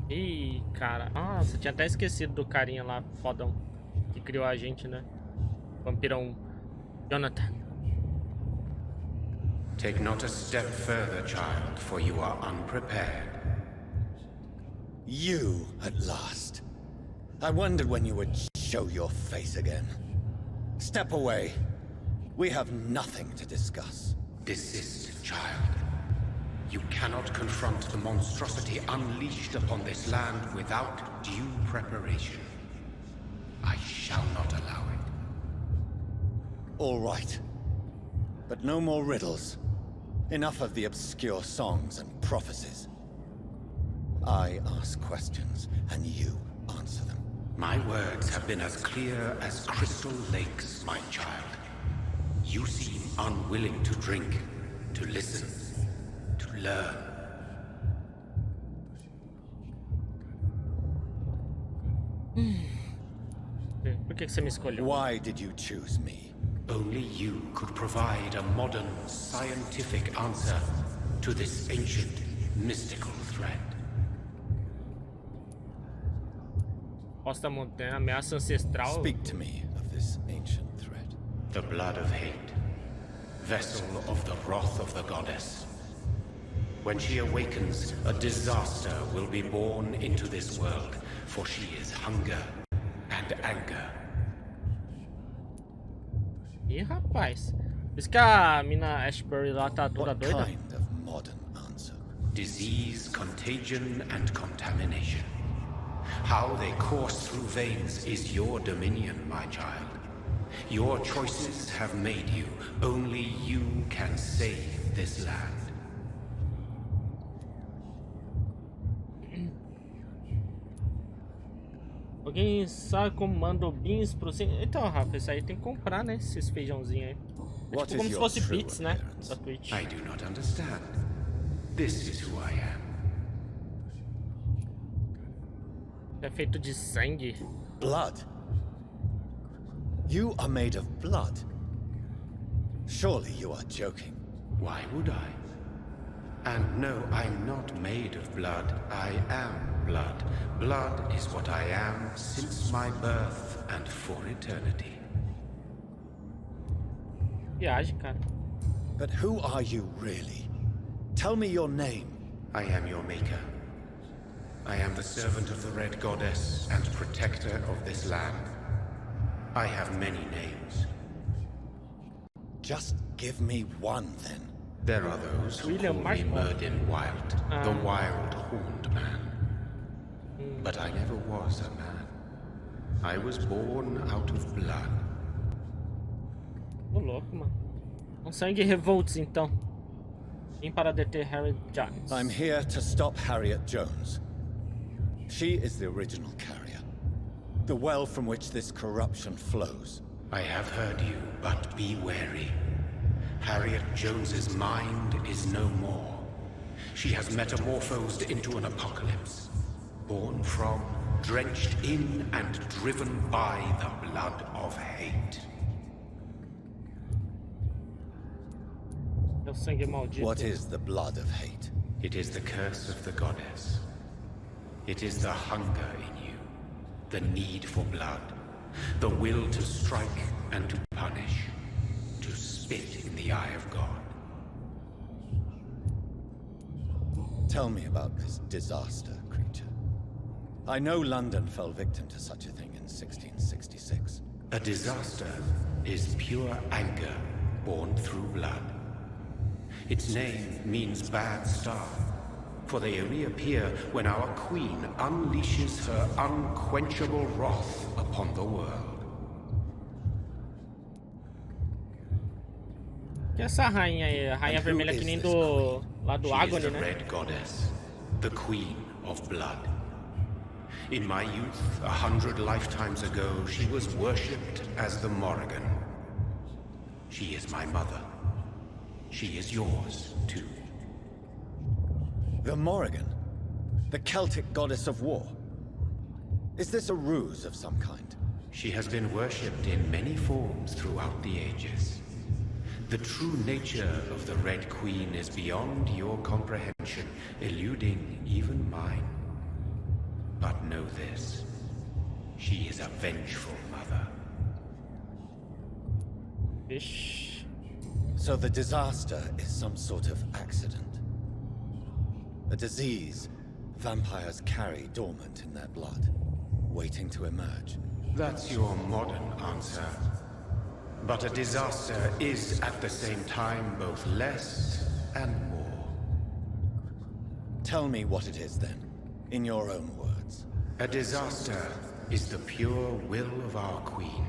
Ih, cara. Nossa, tinha até esquecido do carinha lá, fodão. Que criou a gente, né? Vampirão Jonathan. Take not a step further, child, for you are unprepared. You, at last. I wondered when you would show your face again. Step away. We have nothing to discuss. Desist, child. You cannot confront the monstrosity unleashed upon this land without due preparation. I shall not allow it. All right. But no more riddles. Enough of the obscure songs and prophecies. I ask questions, and you answer them. My words have been as clear as crystal lakes, my child. You seem unwilling to drink, to listen, to learn. Por que você me escolheu? Why did you choose me? Only you could provide a modern, scientific answer to this ancient, mystical threat. Costa Montanha, ameaça ancestral. Speak to me of this ancient threat. The blood of hate, vessel of the wrath of the goddess. When she awakens, a disaster will be born into this world, for she is hunger and anger. Ih, rapaz. Por isso que a mina Ashbury lá tá toda What doida. kind of modern answer? Disease, contagion, and contamination. How they course through veins is your dominion, my child. Your choices have made you. Only you can save this land. Alguém sabe como manda o beans pro... Então, Rafa, isso aí tem que comprar, né? Esses feijãozinhos aí. É What tipo como is se your fosse true bits, né? appearance? Da Twitch. I do not understand. This is who I am. É feito de sangue. Blood? You are made of blood. Surely you are joking. Why would I? And no, I'm not made of blood. I am blood. Blood is what I am since my birth and for eternity. Viagem, cara. But who are you really? Tell me your name. I am your maker. I am the servant of the Red Goddess and protector of this land. I have many names. Just give me one, then. There are those who call me Merdin Wild, the Wild Horned Man. But I never was a man. I was born out of blood. Ô, louco, mano. Um sangue revolts, então. Vim para deter Harry Jones. I'm here to stop Harriet Jones. She is the original carrier. The well from which this corruption flows. I have heard you, but be wary. Harriet Jones's mind is no more. She has metamorphosed into an apocalypse. Born from, drenched in, and driven by the blood of hate. É o sangue maldito. What is the blood of hate? It is the curse of the goddess. It is the hunger in you, the need for blood, the will to strike and to punish, to spit in the eye of God. Tell me about this disaster, creature. I know London fell victim to such a thing in 1666. A disaster is pure anger born through blood. Its name means bad star, for they only appear when our queen unleashes her unquenchable wrath upon the world. Que essa rainha aí, a rainha vermelha que nem do lá do She is Agony, the né? Red Goddess, the Queen of Blood. In my youth, 100 lifetimes ago, she was worshipped as the Morrigan. She is my mother. She is yours, too. The Morrigan? The Celtic goddess of war? Is this a ruse of some kind? She has been worshipped in many forms throughout the ages. The true nature of the Red Queen is beyond your comprehension, eluding even mine. But know this, she is a vengeful mother. Ixi. So the disaster is some sort of accident. A disease vampires carry dormant in their blood, waiting to emerge. That's your modern answer. But a disaster is at the same time both less and more. Tell me what it is then, in your own words. A disaster is the pure will of our queen.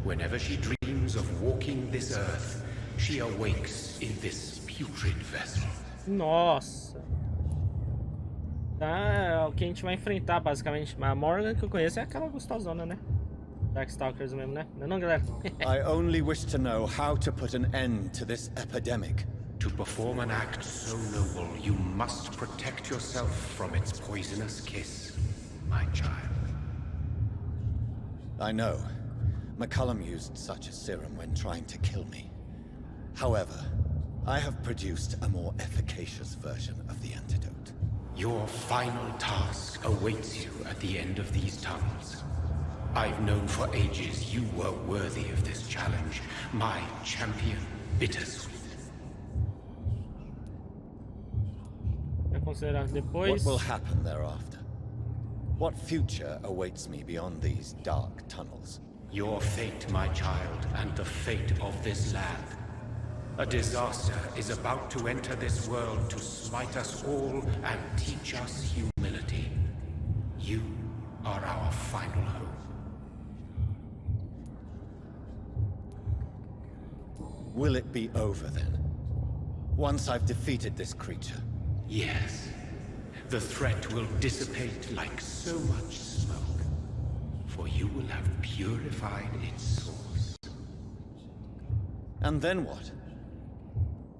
Whenever she dreams of walking this earth, she awakes in this putrid vessel. Nossa. Tá, é o que a gente vai enfrentar basicamente. Mas a Morgan que eu conheço é aquela gostosona, né? Darkstalkers mesmo, né? Não, galera? I only wish to know how to put an end to this epidemic. To perform an act so noble, you must protect yourself from its poisonous kiss, my child. I know. McCullum used such a serum when trying to kill me. However, I have produced a more efficacious version of the antidote. Your final task awaits you at the end of these tunnels. I've known for ages you were worthy of this challenge, my champion, Bittersweet. Vai considerar depois. What will happen thereafter? What future awaits me beyond these dark tunnels? Your fate, my child, and the fate of this land. A disaster is about to enter this world to smite us all and teach us humility. You are our final hope. Will it be over then? Once I've defeated this creature? Yes. The threat will dissipate like so much smoke, for you will have purified its source. And then what?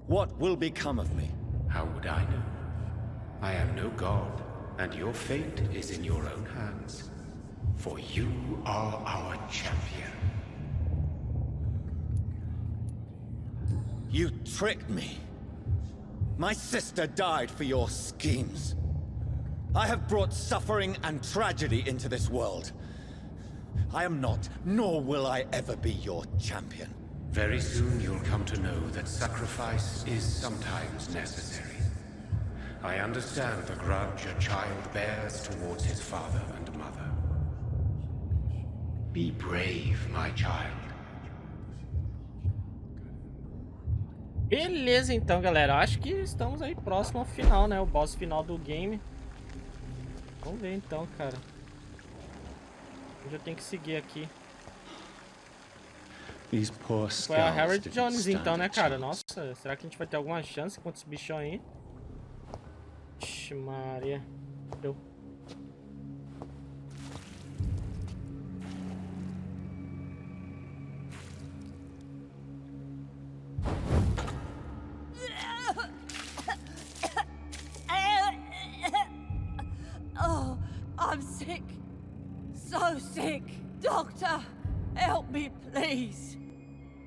What will become of me? How would I know? I am no god, and your fate is in your own hands. For you are our champion. You tricked me. My sister died for your schemes. I have brought suffering and tragedy into this world. I am not, nor will I ever be your champion. Very soon you'll come to know that sacrifice is sometimes necessary. I understand the grudge a child bears towards his father and mother. Be brave, my child. Beleza, então, galera. Acho que estamos aí próximo ao final, né? O boss final do game. Vamos ver, então, cara. Eu já tenho que seguir aqui. Foi a Harry Jones, então, né, cara? Nossa, será que a gente vai ter alguma chance contra esse bichão aí? Ixi, Maria. Deu. Oh, I'm sick. So sick. Doctor, help me, please.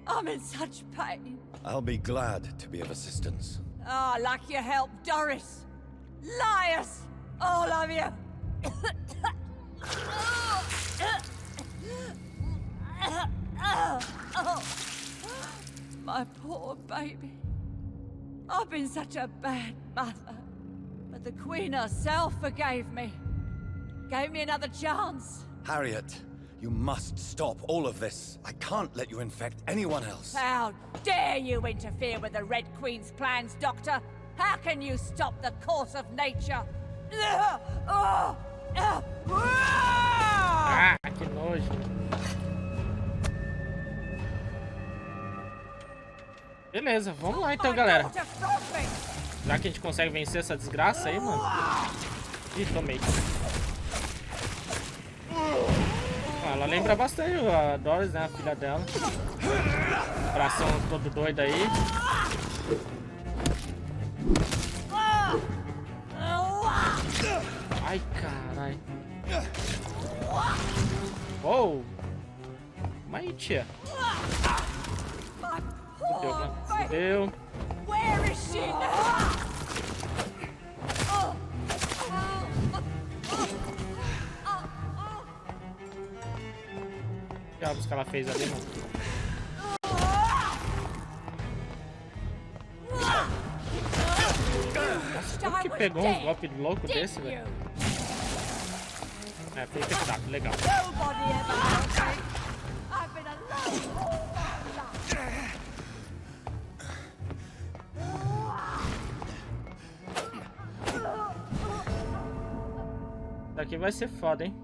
I'm in such pain. I'll be glad to be of assistance. Ah, like your help, Doris. Liars, all of you. My poor baby. I've been such a bad mother. But the Queen herself forgave me. Gave me another chance. Harriet, you must stop all of this. I can't let you infect anyone else. How dare you interfere with the Red Queen's plans, Doctor? How can you stop the course of nature? Ah, que nojo. Beleza, vamos lá então, galera. Já que a gente consegue vencer essa desgraça aí, mano. Ih, tomei. Ah, ela lembra bastante a Doris, né? A filha dela. Coração todo doido aí. Ai, caralho. Uou. Mas, tia. Fudeu, mano. Fudeu. Where is she now? Que diabos que ela fez ali, mano? Nossa, como que pegou um golpe louco desse, velho? É, foi infectado, legal. Nobody ever helped me. I've been alone all my life. Isso aqui vai ser foda, hein?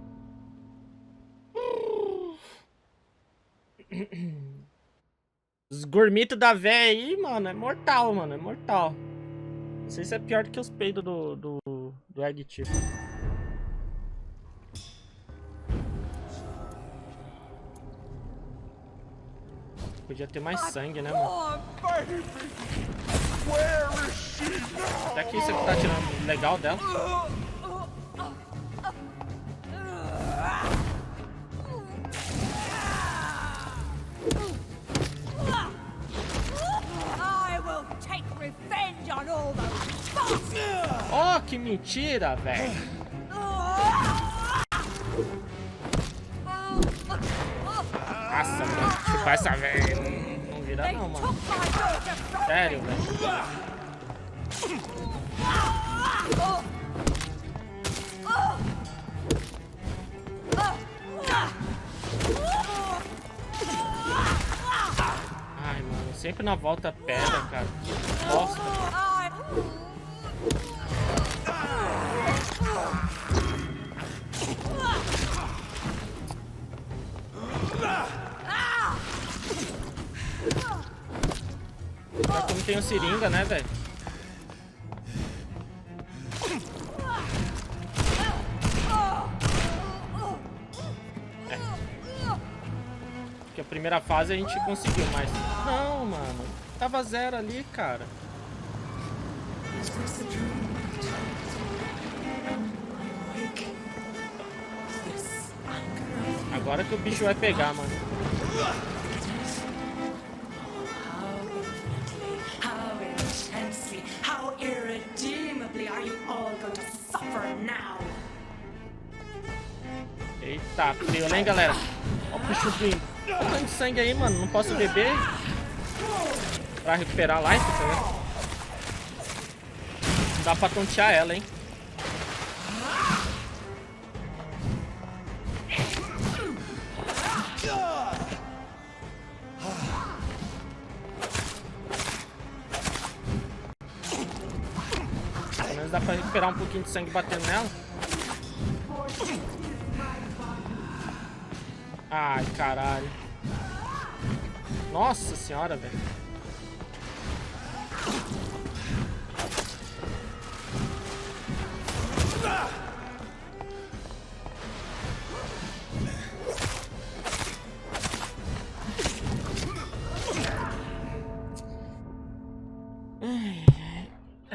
Os gormitos da véia aí, mano, é mortal, mano, é mortal. Não sei se é pior do que os peidos do Egg tipo. Podia ter mais sangue, né, mano? Até aqui você tá tirando legal dela. Oh, que mentira, velho. Nossa, mano, chupar essa velha não vira não, mano. Sério, velho. Ai, mano, sempre na volta pedra, cara. Nossa. Como tem um seringa, né, velho? É. Porque a primeira fase a gente conseguiu, mas... Não, mano. Tava zero ali, cara. Agora que o bicho vai pegar, mano. Eita, frio, né, galera? Ó o bicho vindo. Olha o tanto de sangue aí, mano. Não posso beber pra recuperar a life, tá vendo? Não dá pra tontear ela, hein? Pelo menos dá pra recuperar um pouquinho de sangue batendo nela. Ai, caralho. Nossa senhora, velho.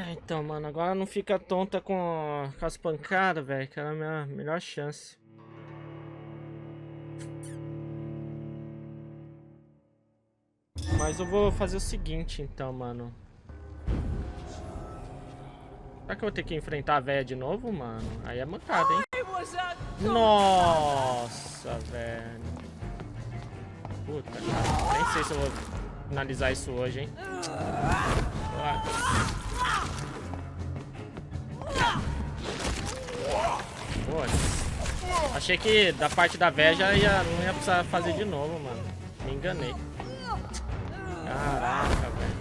Então, mano, agora não fica tonta com as pancadas, velho, que era a minha melhor chance. Mas eu vou fazer o seguinte, então, mano. Será que eu vou ter que enfrentar a véia de novo, mano? Aí é mancada, hein? Nossa, velho. Puta, cara. Nem sei se eu vou finalizar isso hoje, hein? Putz. Achei que da parte da véia já não ia precisar fazer de novo, mano. Me enganei. Caraca, velho.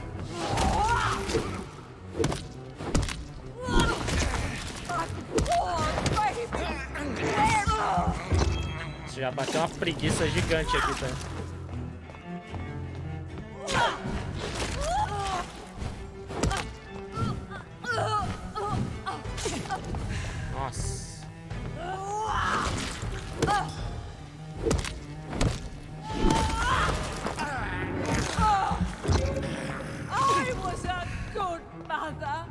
Nossa, já bateu uma preguiça gigante aqui, tá? Nossa. I was a good mother.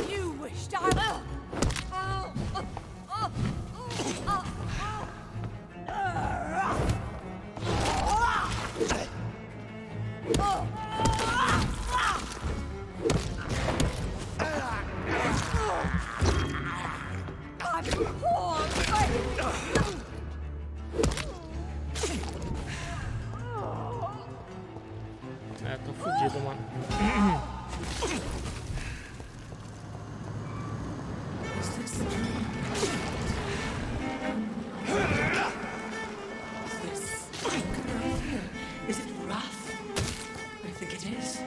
You wished I... É, tô fudido, mano. Is it rough? I think it is.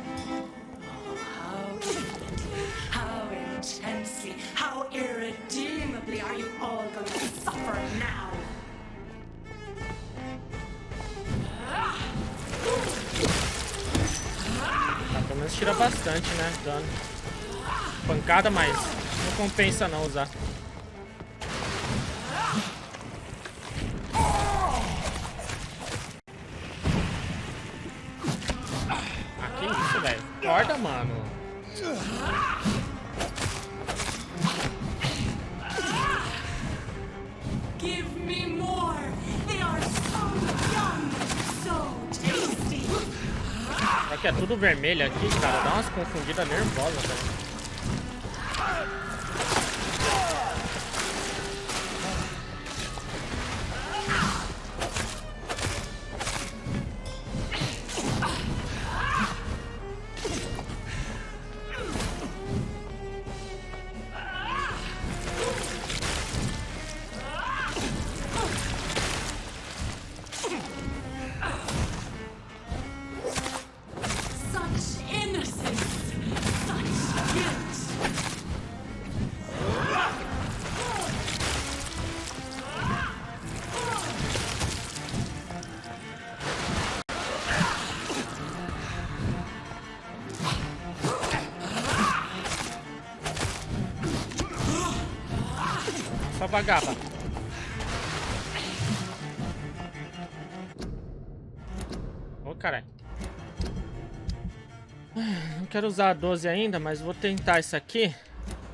Oh, how infinitely, how intensely, how irredeemably are you all going to suffer now? Tá, pelo menos tira bastante, né? Dano. Pancada, mas não compensa não usar. Ah, que isso, velho? Acorda, mano. Give me more! They are so young, so tasty! Aqui é tudo vermelho aqui, cara. Dá umas confundidas nervosas, velho. Such innocence! Such guilt! Só vagaba. Ô, caralho. Não quero usar a 12 ainda, mas vou tentar isso aqui.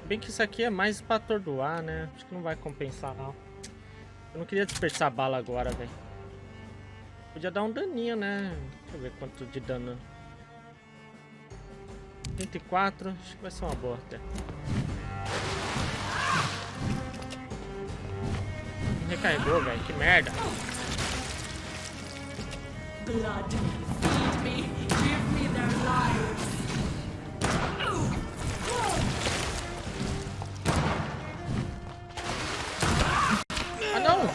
Bem que isso aqui é mais pra atordoar, né? Acho que não vai compensar, não. Eu não queria desperdiçar bala agora, velho. Podia dar um daninho, né? Deixa eu ver quanto de dano. 34, acho que vai ser uma boa até. Recarregou, velho. Que merda. Blood, feed me, give me their lives! Ah, não!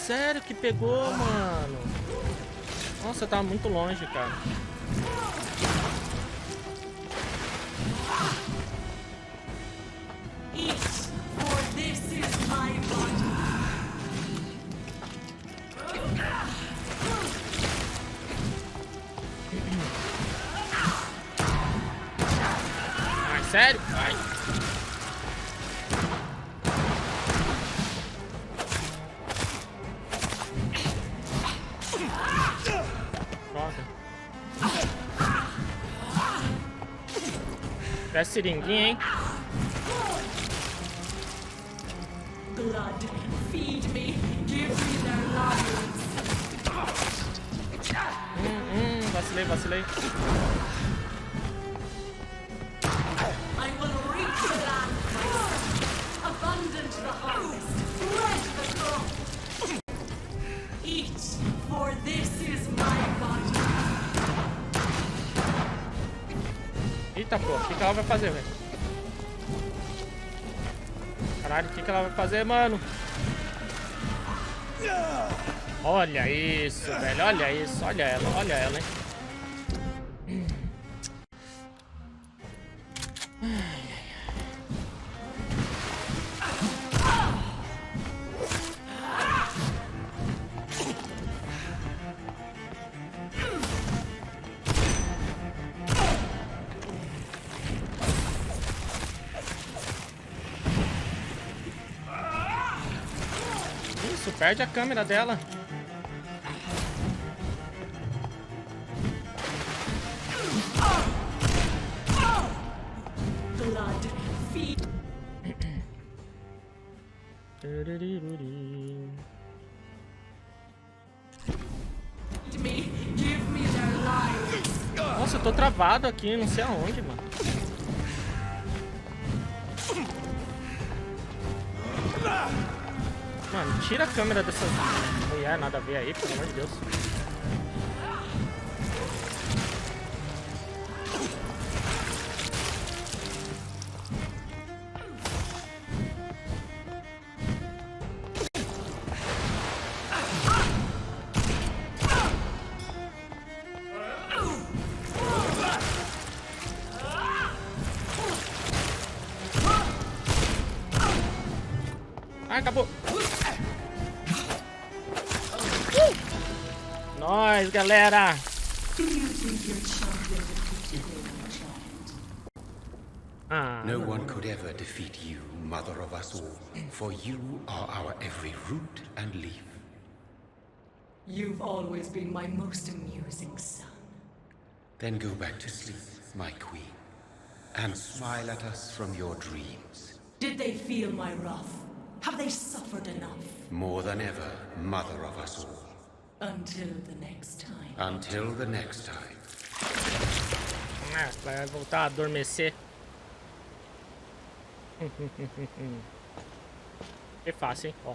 Sério que pegou, mano? Nossa, tava muito longe, cara. Eat, for this is my body. Ai, sério? Ai. Parece seringuinha, hein? Blood, feed me, give me their lives. Vacilei. I will reap the land myself, abundant the harvest, red the crop. Eat, for this is my body. Eita, pô, o que ela vai fazer, velho? Caralho, o que ela vai fazer, mano? Olha isso, velho. Olha isso. Olha ela, hein? Isso, perde a câmera dela. Blood, feed me, give me their lives. Nossa, eu tô travado aqui, não sei aonde, mano. Mano, tira a câmera dessa mulher, nada a ver aí, pelo amor de Deus. Ah, acabou. Nós, galera. Ah, No one could ever defeat you, mother of us all, for you are our every root and leaf. You've always been my most amusing son. Then go back to sleep, my queen, and smile at us from your dreams. Did they feel my wrath? Have they suffered enough? More than ever, mother of us all. Until the next time. Until the next time. Ah, vai voltar a adormecer. É fácil, hein? Ó.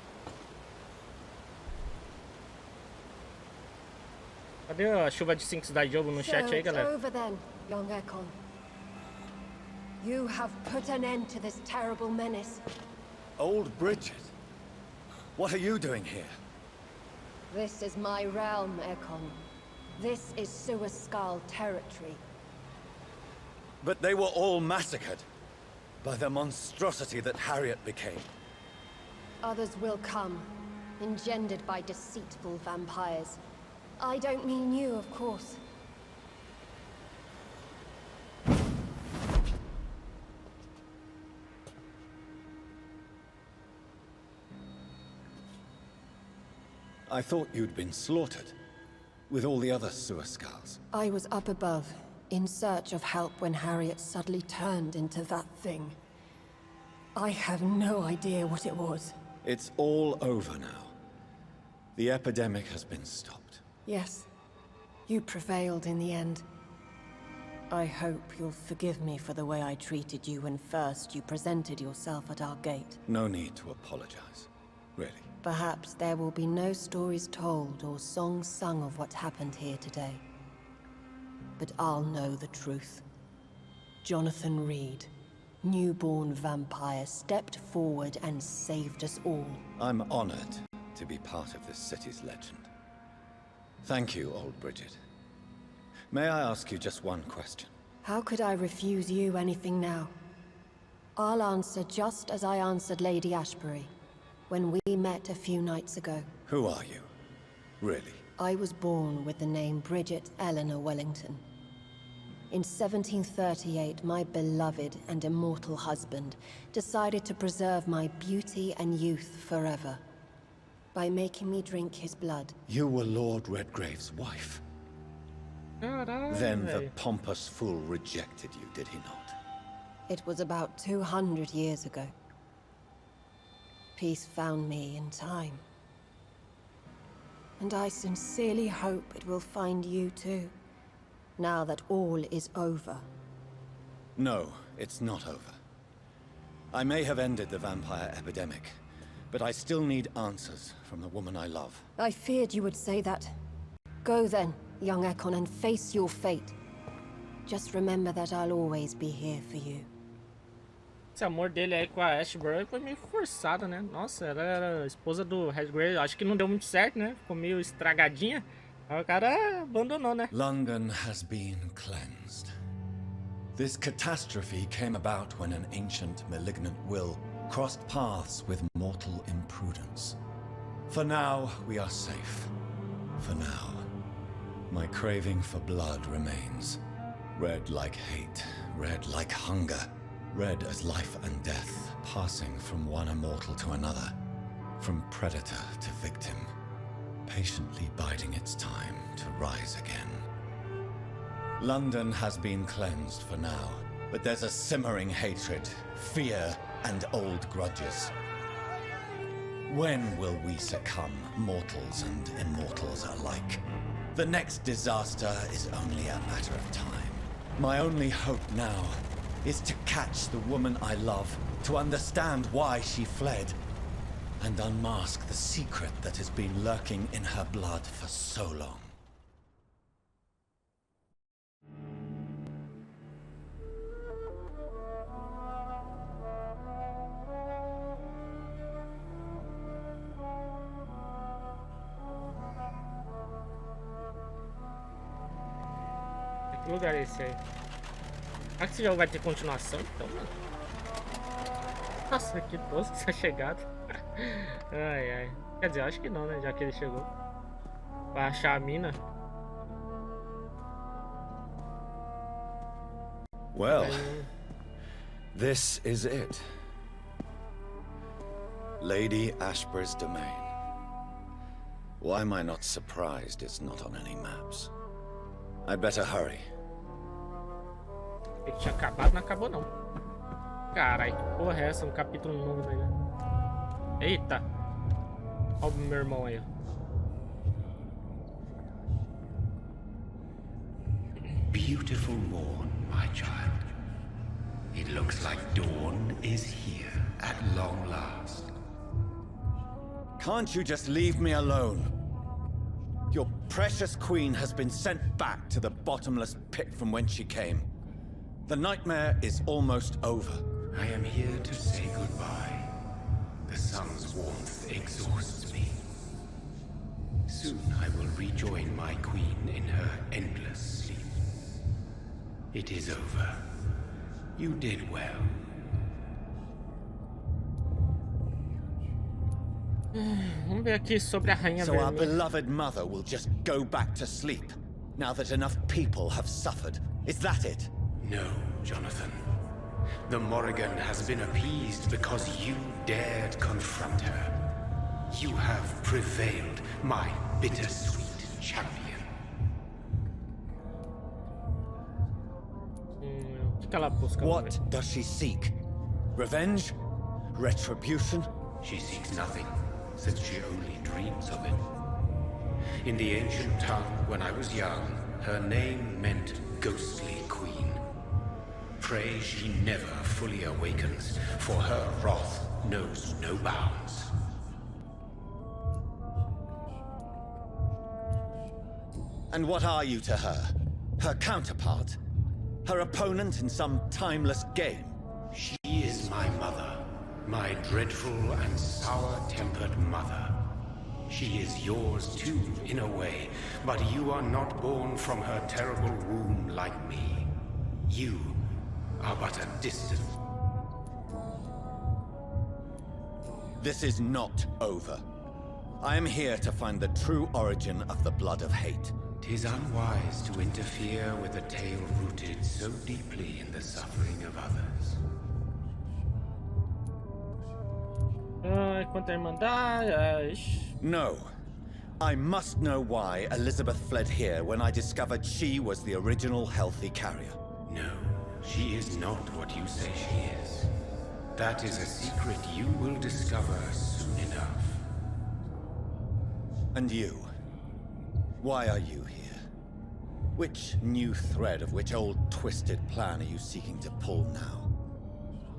Cadê a chuva de 5 da jogo no chat aí, galera? Over then, young Ekon. You have put an end to this terrible menace. Old Bridget, what are you doing here? This is my realm, Ekon. This is Suaskal territory. But they were all massacred by the monstrosity that Harriet became. Others will come, engendered by deceitful vampires. I don't mean you, of course. I thought you'd been slaughtered, with all the other Suaskals. I was up above, in search of help when Harriet suddenly turned into that thing. I have no idea what it was. It's all over now. The epidemic has been stopped. Yes, you prevailed in the end. I hope you'll forgive me for the way I treated you when first you presented yourself at our gate. No need to apologize, really. Perhaps there will be no stories told or songs sung of what happened here today. But I'll know the truth. Jonathan Reid, newborn vampire, stepped forward and saved us all. I'm honored to be part of this city's legend. Thank you, old Bridget. May I ask you just one question? How could I refuse you anything now? I'll answer just as I answered Lady Ashbury when we met a few nights ago. Who are you? Really? I was born with the name Bridget Eleanor Wellington. In 1738, my beloved and immortal husband decided to preserve my beauty and youth forever by making me drink his blood. You were Lord Redgrave's wife. Then the pompous fool rejected you, did he not? It was about 200 years ago. Peace found me in time. And I sincerely hope it will find you too, now that all is over. No, it's not over. I may have ended the vampire epidemic, but I still need answers from the woman I love. I feared you would say that. Go then, young Ekon, and face your fate. Just remember that I'll always be here for you. Esse amor dele aí com a Ashbury foi meio forçado, né? Nossa, ela era a esposa do Redgrave. Acho que não deu muito certo, né? Ficou meio estragadinha. Aí o cara abandonou, né? London has been cleansed. This catastrophe came about when an ancient, malignant will crossed paths with mortal imprudence. For now, we are safe. For now. My craving for blood remains. Red like hate, red like hunger. Red as life and death, passing from one immortal to another. From predator to victim. Patiently biding its time to rise again. London has been cleansed for now, but there's a simmering hatred, fear, and old grudges. When will we succumb, mortals and immortals alike? The next disaster is only a matter of time. My only hope now is to catch the woman I love, to understand why she fled, and unmask the secret that has been lurking in her blood for so long. Que lugar é esse aí? Será que esse jogo vai ter continuação então, mano? Nossa, que tosco essa chegada. Ai, ai. Quer dizer, eu acho que não, né? Já que ele chegou. Vai achar a mina. Well, this is it. Lady Ashbur's domain. Why am I not surprised it's not on any maps? I'd better hurry. Ele tinha acabado, não acabou não. Carai, que porra é essa? Um capítulo novo daí, né? Eita! Olha o meu irmão aí. Beautiful morn, my child. It looks like dawn is here at long last. Can't you just leave me alone? Your precious queen has been sent back to the bottomless pit from whence she came. The nightmare is almost over. I am here to say goodbye. The sun's warmth exhausts me. Soon I will rejoin my queen in her endless sleep. It is over. You did well. Vamos ver aqui sobre a Rainha So our Vermelha. beloved mother will just go back to sleep, now that enough people have suffered. Is that it? No, Jonathan. The Morrigan has been appeased because you dared confront her. You have prevailed, my bittersweet champion. O que ela busca? What does she seek? Revenge? Retribution? She seeks nothing, since she only dreams of it. In the ancient tongue, when I was young, her name meant ghostly queen. Pray she never fully awakens, for her wrath knows no bounds. And what are you to her? Her counterpart? Her opponent in some timeless game? She is my mother, my dreadful and sour-tempered mother. She is yours too, in a way, but you are not born from her terrible womb like me. You are but a distant... This is not over. I am here to find the true origin of the blood of hate. 'Tis unwise to interfere with a tale rooted so deeply in the suffering of others. Quanto à Irmandade... No. I must know why Elizabeth fled here when I discovered she was the original healthy carrier. No, she is not what you say she is. That is a secret you will discover soon enough. And you? Why are you here? Which new thread of which old twisted plan are you seeking to pull now?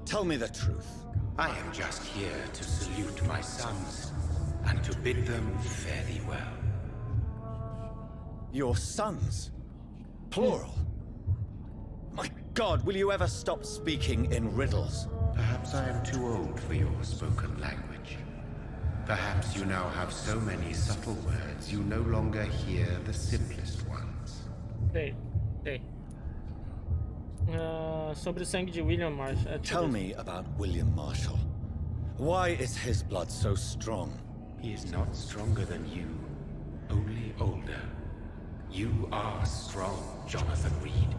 Tell me the truth. I am just here to salute my sons, and to bid them fare thee well. Your sons? Plural? My God, will you ever stop speaking in riddles? Perhaps I am too old for your spoken language. Perhaps you now have so many subtle words you no longer hear the simplest ones. Sei. Sobre o sangue de William Marshall. Tell me about William Marshall. Why is his blood so strong? He is not stronger than you, only older. You are strong, Jonathan Reid.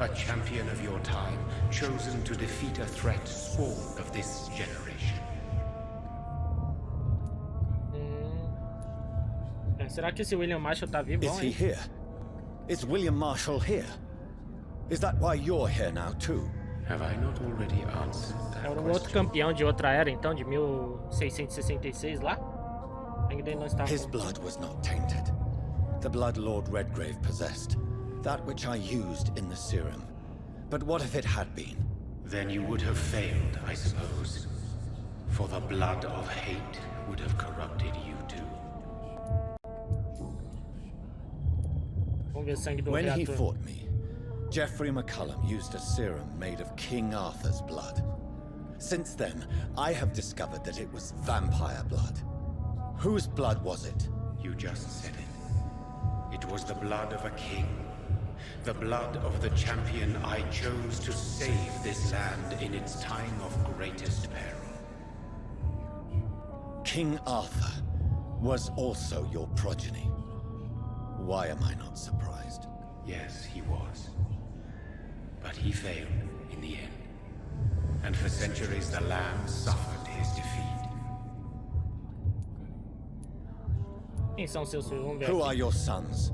A champion of your time, chosen to defeat a threat spawned of this generation. Será que esse William Marshall tá vivo? Is he here? Is William Marshall here? Is that why you're here now too? Have I not already answered that Era um question? outro campeão de outra era, então, de 1666 lá? Ainda não estava. His blood was not tainted. The blood Lord Redgrave possessed. That which I used in the serum. But what if it had been? Then you would have failed, I suppose. For the blood of hate would have corrupted you too. Vamos ver o sangue do When he reator. fought me, Geoffrey McCullum used a serum made of King Arthur's blood. Since then, I have discovered that it was vampire blood. Whose blood was it? You just said it. It was the blood of a king. The blood of the champion I chose to save this land in its time of greatest peril. King Arthur was also your progeny. Why am I not surprised? Yes, he was. But he failed in the end. And for centuries the land suffered his defeat. Quem são seus filhos? Vamos ver Who aqui. are your sons?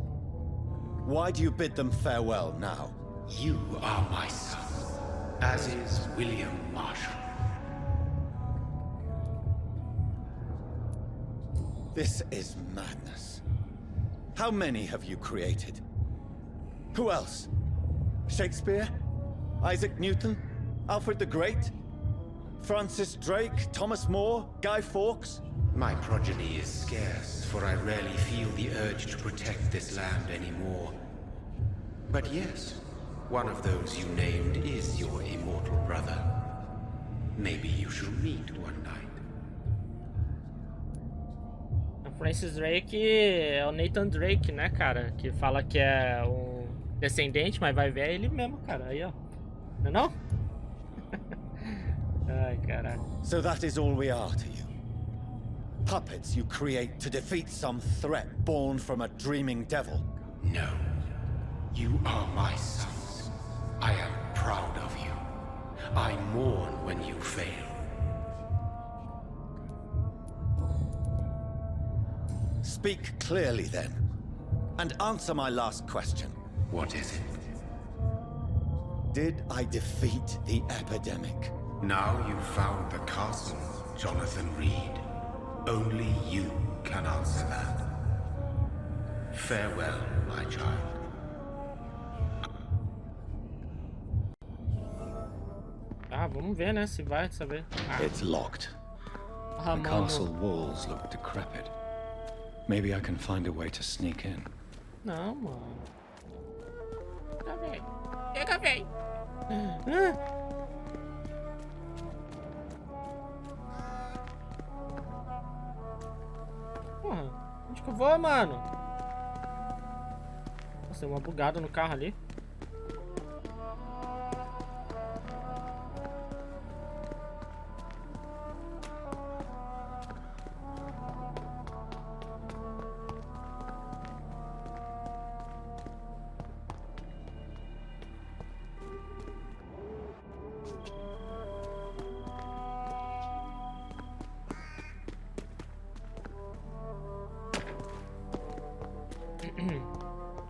Why do you bid them farewell now? You are my son, as is William Marshall. This is madness. How many have you created? Who else? Shakespeare? Isaac Newton? Alfred the Great? Francis Drake? Thomas More? Guy Fawkes? My progeny is scarce, for I rarely feel the urge to protect this land anymore. But yes, one of those you named is your immortal brother. Maybe you shall meet one night. Francis Drake é o Nathan Drake, né, cara? Que fala que é um descendente, mas vai ver ele mesmo, cara. Aí, ó. Não é não? Ai, caralho. So that is all we are to you. Puppets you create to defeat some threat born from a dreaming devil. No. You are my sons. I am proud of you. I mourn when you fail. Speak clearly then, and answer my last question. What is it? Did I defeat the epidemic? Now you've found the castle, Jonathan Reid. Only you can answer that. Farewell, my child. Ah, vamos ver, né? Se vai saber. Ah, It's locked. ah, The mano. castle walls look decrepit. Maybe I can find a way to sneak in. Não, mano. Chega, velho. Chega, velho. Ah. Porra, onde que eu vou, mano? Nossa, deu uma bugada no carro ali.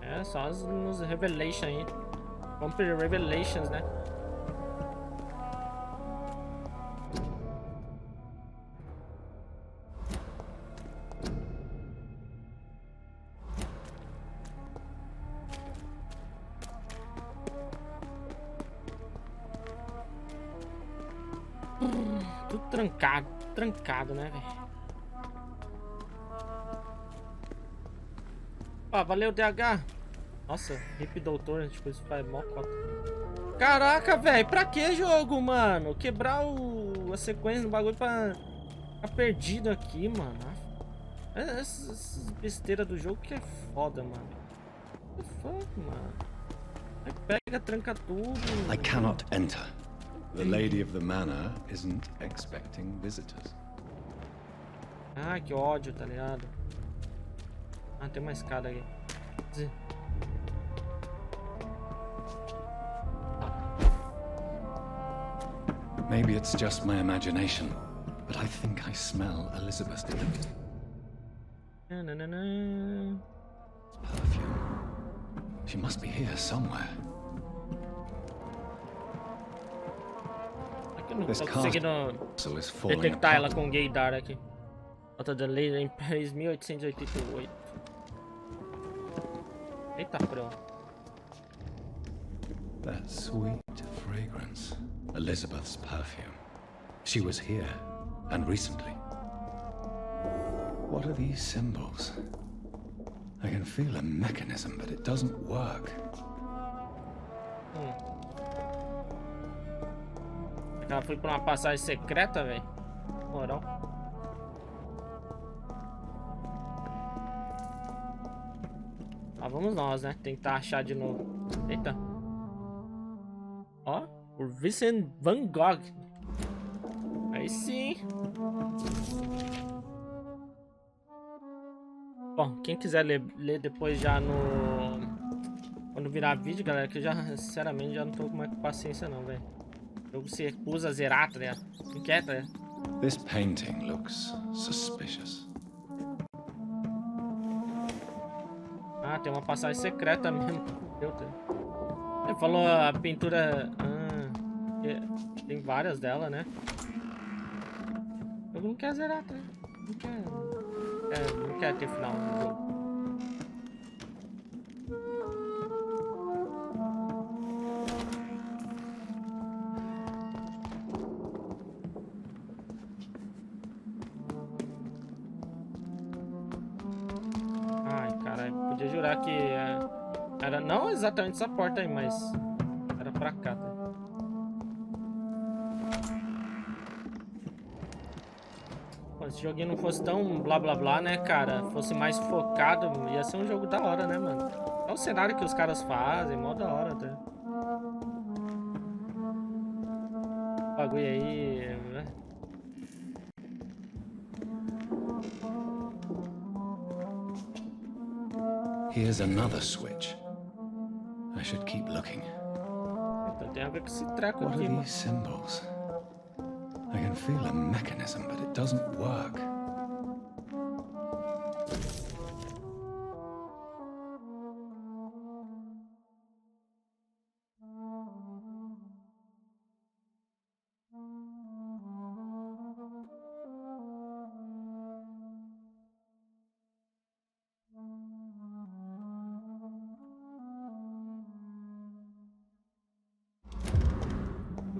É, só nos Revelations aí. Vampyr Revelations, né? Tudo trancado, né, velho? Ó, valeu, DH. Nossa, hip doutor, tipo, isso faz mó cota. Caraca, velho. Pra que jogo, mano? Quebrar a sequência do bagulho pra ficar perdido aqui, mano. Essas besteiras do jogo que é foda, mano. What the fuck, mano? Aí pega, tranca tudo. I cannot enter. The lady of the manor isn't expecting visitors. Ah, que ódio, tá ligado? Ah, tem uma escada aqui. Maybe it's just my imagination, but I think I smell Elizabeth's delivery. Perfume. She must be here somewhere. Aqui eu não This tô conseguindo castle is falling detectar ela apart. com lidar aqui. Nota da lei em Paris 1888. Eita, pronto. That sweet fragrance. Elizabeth's perfume. She was here, and recently. What are these symbols? I can feel a mechanism, but it doesn't work. Ela foi pra uma passagem secreta, velho. Moral. Lá vamos nós, né? Tentar achar de novo. Eita. Ó, o Vincent Van Gogh. Aí sim. Bom, quem quiser ler depois já no... Quando virar vídeo, galera, que eu já, sinceramente, já não tô com mais paciência não, velho. O jogo se recusa a zerar, tá ligado? Não quer, tá ligado? This painting looks suspicious. Ah, tem uma passagem secreta mesmo. Ele falou a pintura... Ah, tem várias delas, né? O jogo não quer zerar, tá? Não quer ter final no jogo. Ai, caralho, podia jurar que era não exatamente essa porta aí, mas era pra cá, tá? Se esse joguinho não fosse tão blá blá blá, né, cara? Fosse mais focado, ia ser um jogo da hora, né, mano? É o cenário que os caras fazem, mó da hora, tá? O bagulho aí, né? Here's another switch. I should keep looking. Então tem a ver com esse treco What aqui, are mano. these symbols? I can feel a mechanism, but it doesn't work.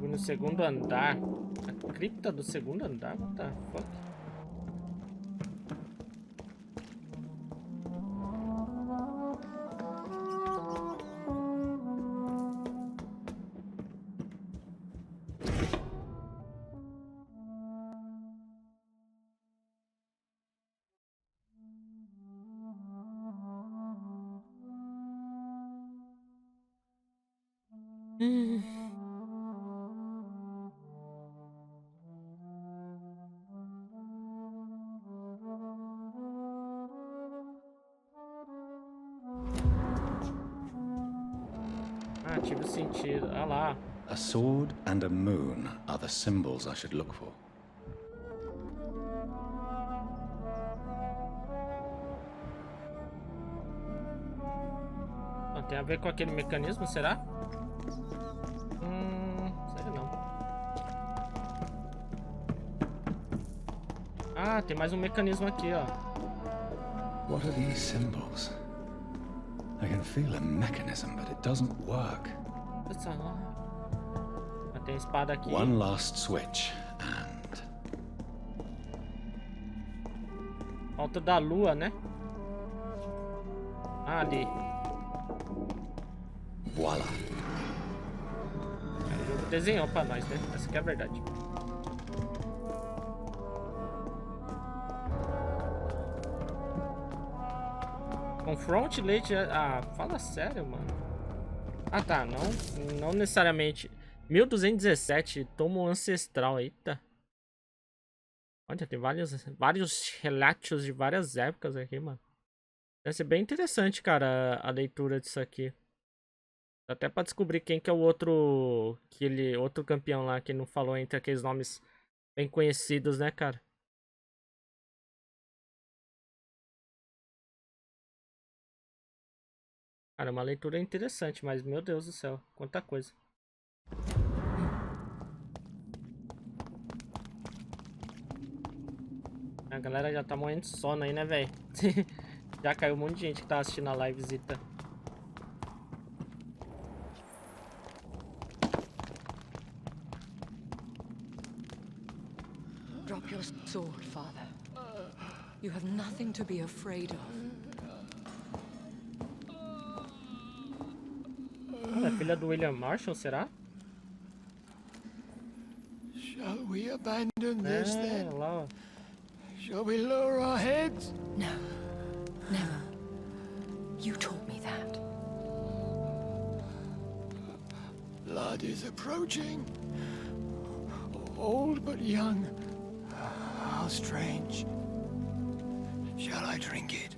No segundo andar. A cripta do segundo andar? What the fuck? Ah, tive sentido. Ah lá. A sword and a moon are the symbols I should look for. Ah, tem a ver com aquele mecanismo, será? Sei não. Ah, tem mais um mecanismo aqui, ó. What are these symbols? I can feel a mechanism, but it doesn't work. Ah, tem espada aqui. One last switch, and... Alto da lua, né? Ah, ali. voila. desenhou pra nós, né? Essa que é a verdade. Confronte leite. Ah, fala sério, mano. Ah, tá. Não necessariamente. 1217. Tomo ancestral. Eita. Olha, tem vários relatos de várias épocas aqui, mano. Deve ser bem interessante, cara, a leitura disso aqui. Até pra descobrir quem que é o outro. Outro campeão lá que não falou entre aqueles nomes bem conhecidos, né, cara? Cara, é uma leitura interessante, mas meu Deus do céu, quanta coisa. A galera já tá morrendo de sono aí, né, velho? Já caiu um monte de gente que tá assistindo a live visita. Drop your sword, father. You have nothing to be afraid of. É filha do William Marshall, será? Shall we abandon this then? Lá, ó. Shall we lower our heads? No, never. You taught me that. Blood is approaching. Old but young. How strange. Shall I drink it?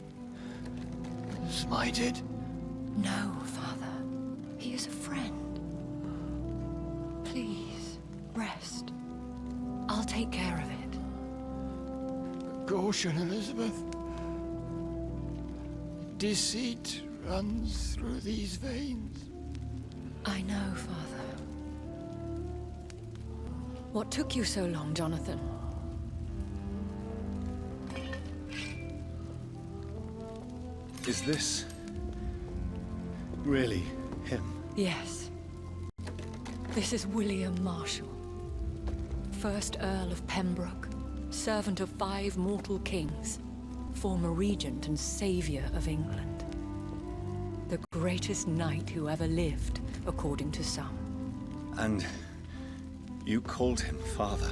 Smite it? No, father. He is a friend. Please, rest. I'll take care of it. Caution, Elizabeth. Deceit runs through these veins. I know, father. What took you so long, Jonathan? Is this really him? Yes. This is William Marshall, 1st Earl of Pembroke, servant of 5 mortal kings, former regent and savior of England. The greatest knight who ever lived, according to some. And you called him father?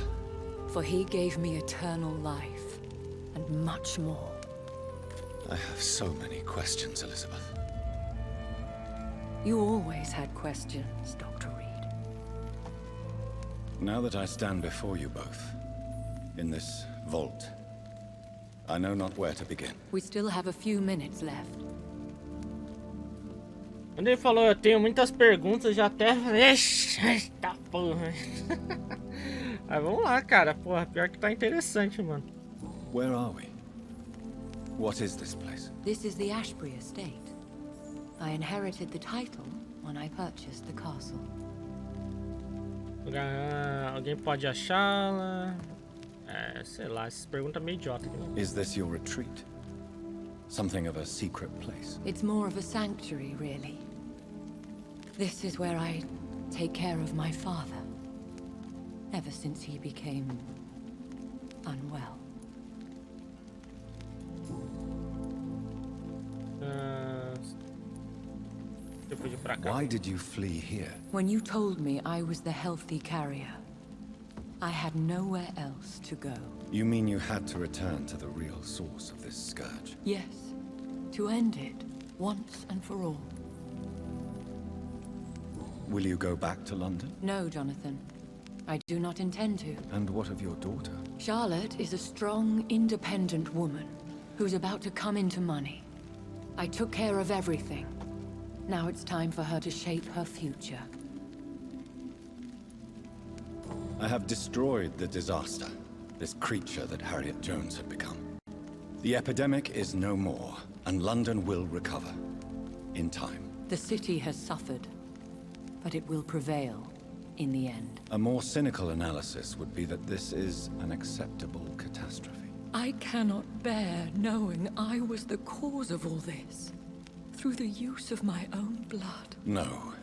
For he gave me eternal life, and much more. I have so many questions, Elizabeth. You always had questions, Dr. Reid. Now that I stand before you both, in this vault, I know not where to begin. We still have a few minutes left. Quando ele falou, eu tenho muitas perguntas, já até... Eita porra. Mas vamos lá, cara. Porra, pior que tá interessante, mano. Where are we? What is this place? This is the Ashbury estate. I inherited the title when I purchased the castle. Alguém pode achá-la? Sei lá, essas perguntas meio idiota aqui. Is this your retreat? Something of a secret place? It's more of a sanctuary, really. This is where I take care of my father. Ever since he became unwell. Why did you flee here? When you told me I was the healthy carrier, I had nowhere else to go. You mean you had to return to the real source of this scourge? Yes, to end it, once and for all. Will you go back to London? No, Jonathan. I do not intend to. And what of your daughter? Charlotte is a strong, independent woman who's about to come into money. I took care of everything. Now it's time for her to shape her future. I have destroyed the disaster, this creature that Harriet Jones had become. The epidemic is no more, and London will recover. In time. The city has suffered, but it will prevail in the end. A more cynical analysis would be that this is an acceptable catastrophe. I cannot bear knowing I was the cause of all this. Through the use of my own blood. No.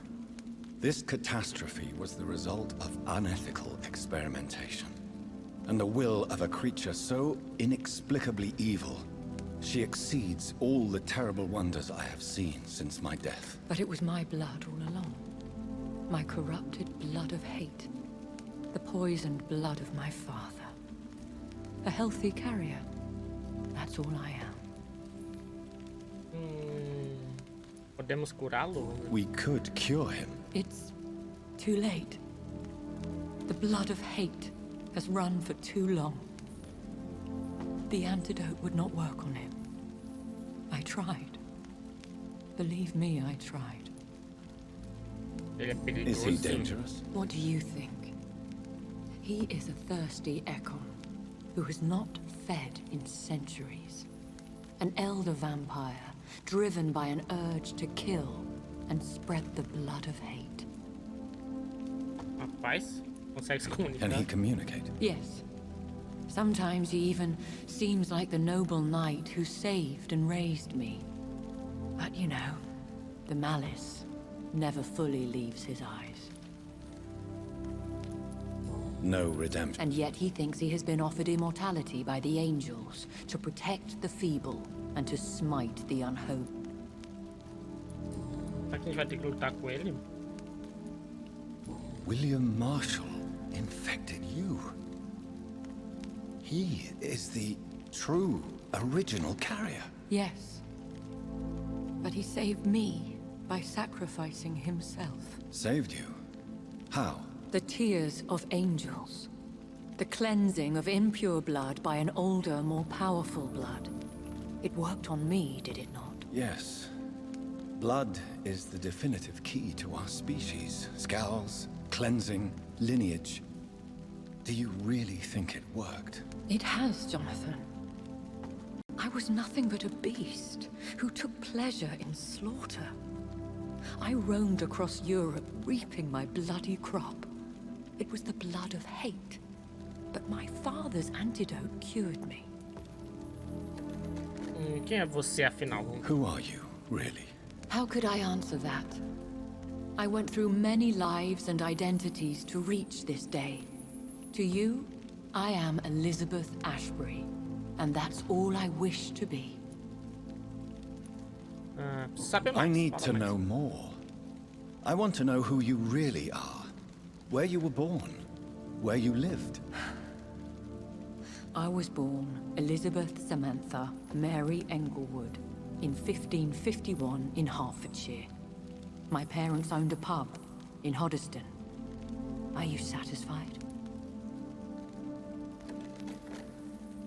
This catastrophe was the result of unethical experimentation. And the will of a creature so inexplicably evil, she exceeds all the terrible wonders I have seen since my death. But it was my blood all along. My corrupted blood of hate. The poisoned blood of my father. A healthy carrier. That's all I am. Podemos curá-lo? We could cure him. It's too late. The blood of hate has run for too long. The antidote would not work on him. I tried. Believe me, I tried. Is he dangerous? What do you think? He is a thirsty Ekon who has not fed in centuries. An elder vampire driven by an urge to kill and spread the blood of hate. Rapaz, consegue se comunicar. Can he communicate? Yes. Sometimes he even seems like the noble knight who saved and raised me. But you know, the malice never fully leaves his eyes. No redemption. And yet he thinks he has been offered immortality by the angels to protect the feeble and to smite the unholy. Será que a gente vai ter que lutar com ele? William Marshall infected you. He is the true, original carrier. Yes. But he saved me by sacrificing himself. Saved you? How? The tears of angels. The cleansing of impure blood by an older, more powerful blood. It worked on me, did it not? Yes. Blood is the definitive key to our species. Scowls, cleansing, lineage. Do you really think it worked? It has, Jonathan. I was nothing but a beast who took pleasure in slaughter. I roamed across Europe, reaping my bloody crop. It was the blood of hate. But my father's antidote cured me. Quem é você, afinal? Who are you, really? How could I answer that? I went through many lives and identities to reach this day. To you, I am Elizabeth Ashbury, and that's all I wish to be. Sabe mais, I need fala to mais. know more. I want to know who you really are. Where you were born. Where you lived. I was born Elizabeth Samantha Mary Englewood in 1551 in Hertfordshire. My parents owned a pub in Hoddesdon. Are you satisfied?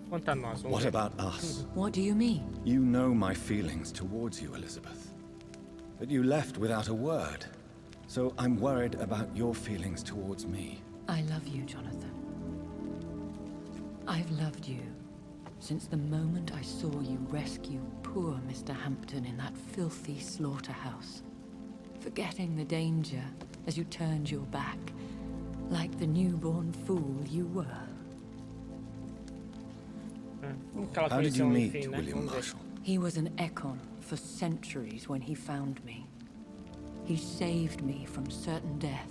Quanto a nós, vamos What ver. about us? What do you mean? You know my feelings towards you, Elizabeth. But you left without a word. So I'm worried about your feelings towards me. I love you, Jonathan. I've loved you since the moment I saw you rescue poor Mr. Hampton in that filthy slaughterhouse. Forgetting the danger as you turned your back, like the newborn fool you were. Aquela How did you comissão, meet enfim, né? William Vamos ver. Marshall? He was an Ekon for centuries when he found me. He saved me from certain death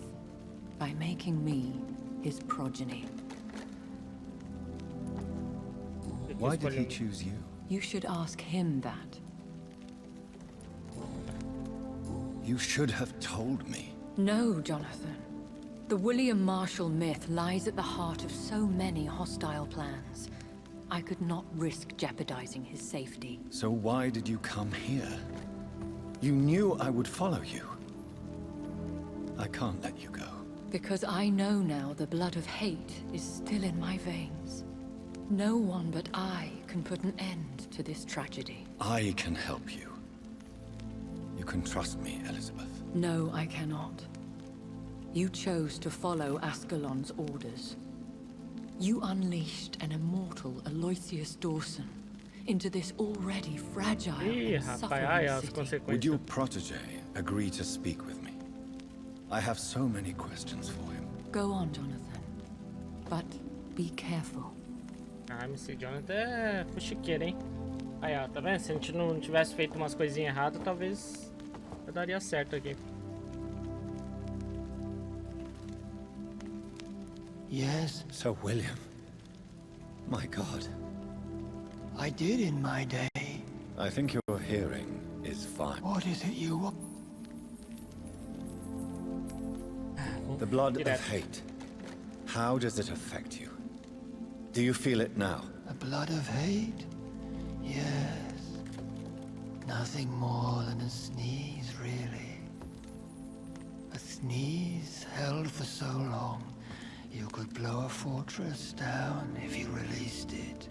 by making me his progeny. Why did he choose you? You should ask him that. You should have told me. No, Jonathan. The William Marshall myth lies at the heart of so many hostile plans. I could not risk jeopardizing his safety. So why did you come here? You knew I would follow you. I can't let you go. Because I know now the blood of hate is still in my veins. No one but I can put an end to this tragedy. I can help you. You can trust me, Elizabeth. No, I cannot. You chose to follow Ascalon's orders. You unleashed an immortal Aloysius Dawson into this already fragile Ih, and rapaz, ai, as suffering city. Would consequências. your protege agree to speak with me? I have so many questions for him. Go on, Jonathan. But be careful. Ah, MC Jonathan é fuxiqueiro, hein? Aí, ó, tá vendo? Se a gente não tivesse feito umas coisinhas erradas, talvez eu daria certo aqui. Yes, Sir William. My God. I did in my day. I think your hearing is fine. What is it you want? The blood direto. of hate. How does it affect you? Do you feel it now? The blood of hate? Yes. Nothing more than a sneeze, really. A sneeze held for so long, you could blow a fortress down if you released it.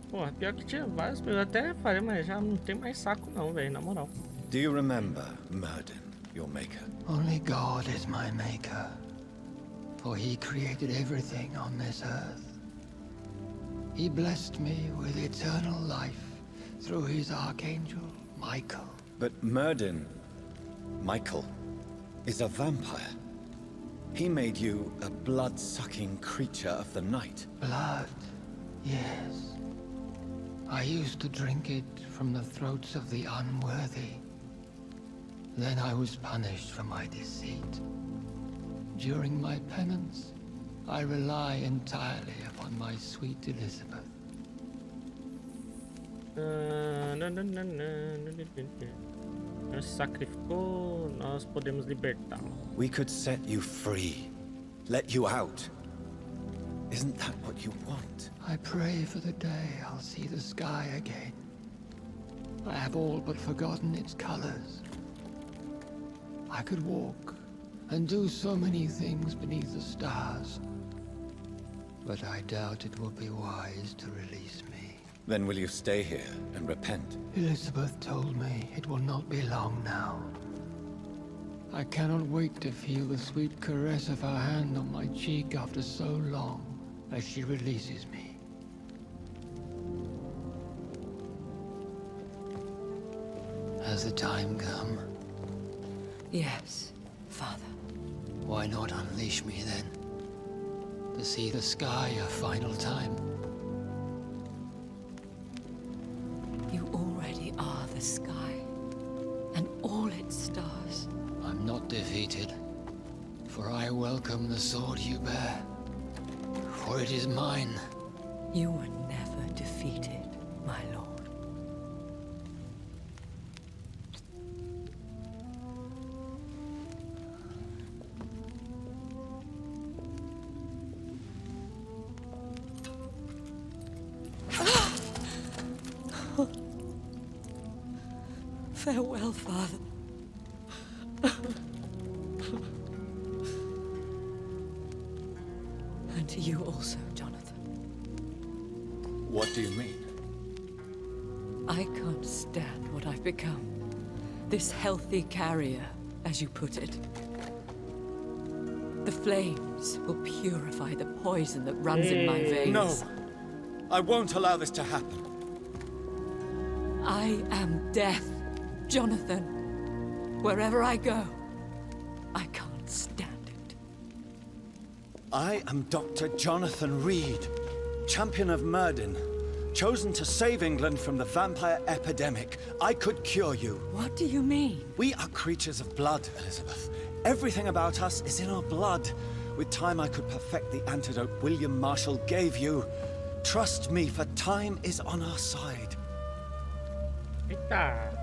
Porra, pior que tinha vários, eu até falei, mas já não tem mais saco não, velho, na moral. Do you remember Myrddin, your maker? Only God is my maker, for he created everything on this earth. He blessed me with eternal life through his archangel, Michael. But Myrddin, Michael, is a vampire. He made you a blood-sucking creature of the night. Blood, yes. I used to drink it from the throats of the unworthy. Then I was punished for my deceit. During my penance, I rely entirely upon my sweet Elizabeth. Nós sacrificou, nós podemos libertá-lo. We could set you free, let you out. Isn't that what you want? I pray for the day I'll see the sky again. I have all but forgotten its colors. I could walk and do so many things beneath the stars. But I doubt it will be wise to release me. Then will you stay here and repent? Elizabeth told me it will not be long now. I cannot wait to feel the sweet caress of her hand on my cheek after so long as she releases me. Has the time come? Yes, Father. Why not unleash me then? To see the sky a final time? You already are the sky, and all its stars. I'm not defeated, for I welcome the sword you bear, for it is mine. You were never defeated, my lord. Farewell, Father. And to you also, Jonathan. What do you mean? I can't stand what I've become. This healthy carrier, as you put it. The flames will purify the poison that runs in my veins. No! I won't allow this to happen. I am death, Jonathan. Wherever I go, I can't stand it. I am Dr. Jonathan Reid, champion of Myrddin, chosen to save England from the vampire epidemic. I could cure you. What do you mean? We are creatures of blood, Elizabeth. Everything about us is in our blood. With time, I could perfect the antidote William Marshall gave you. Trust me, for time is on our side. Eita.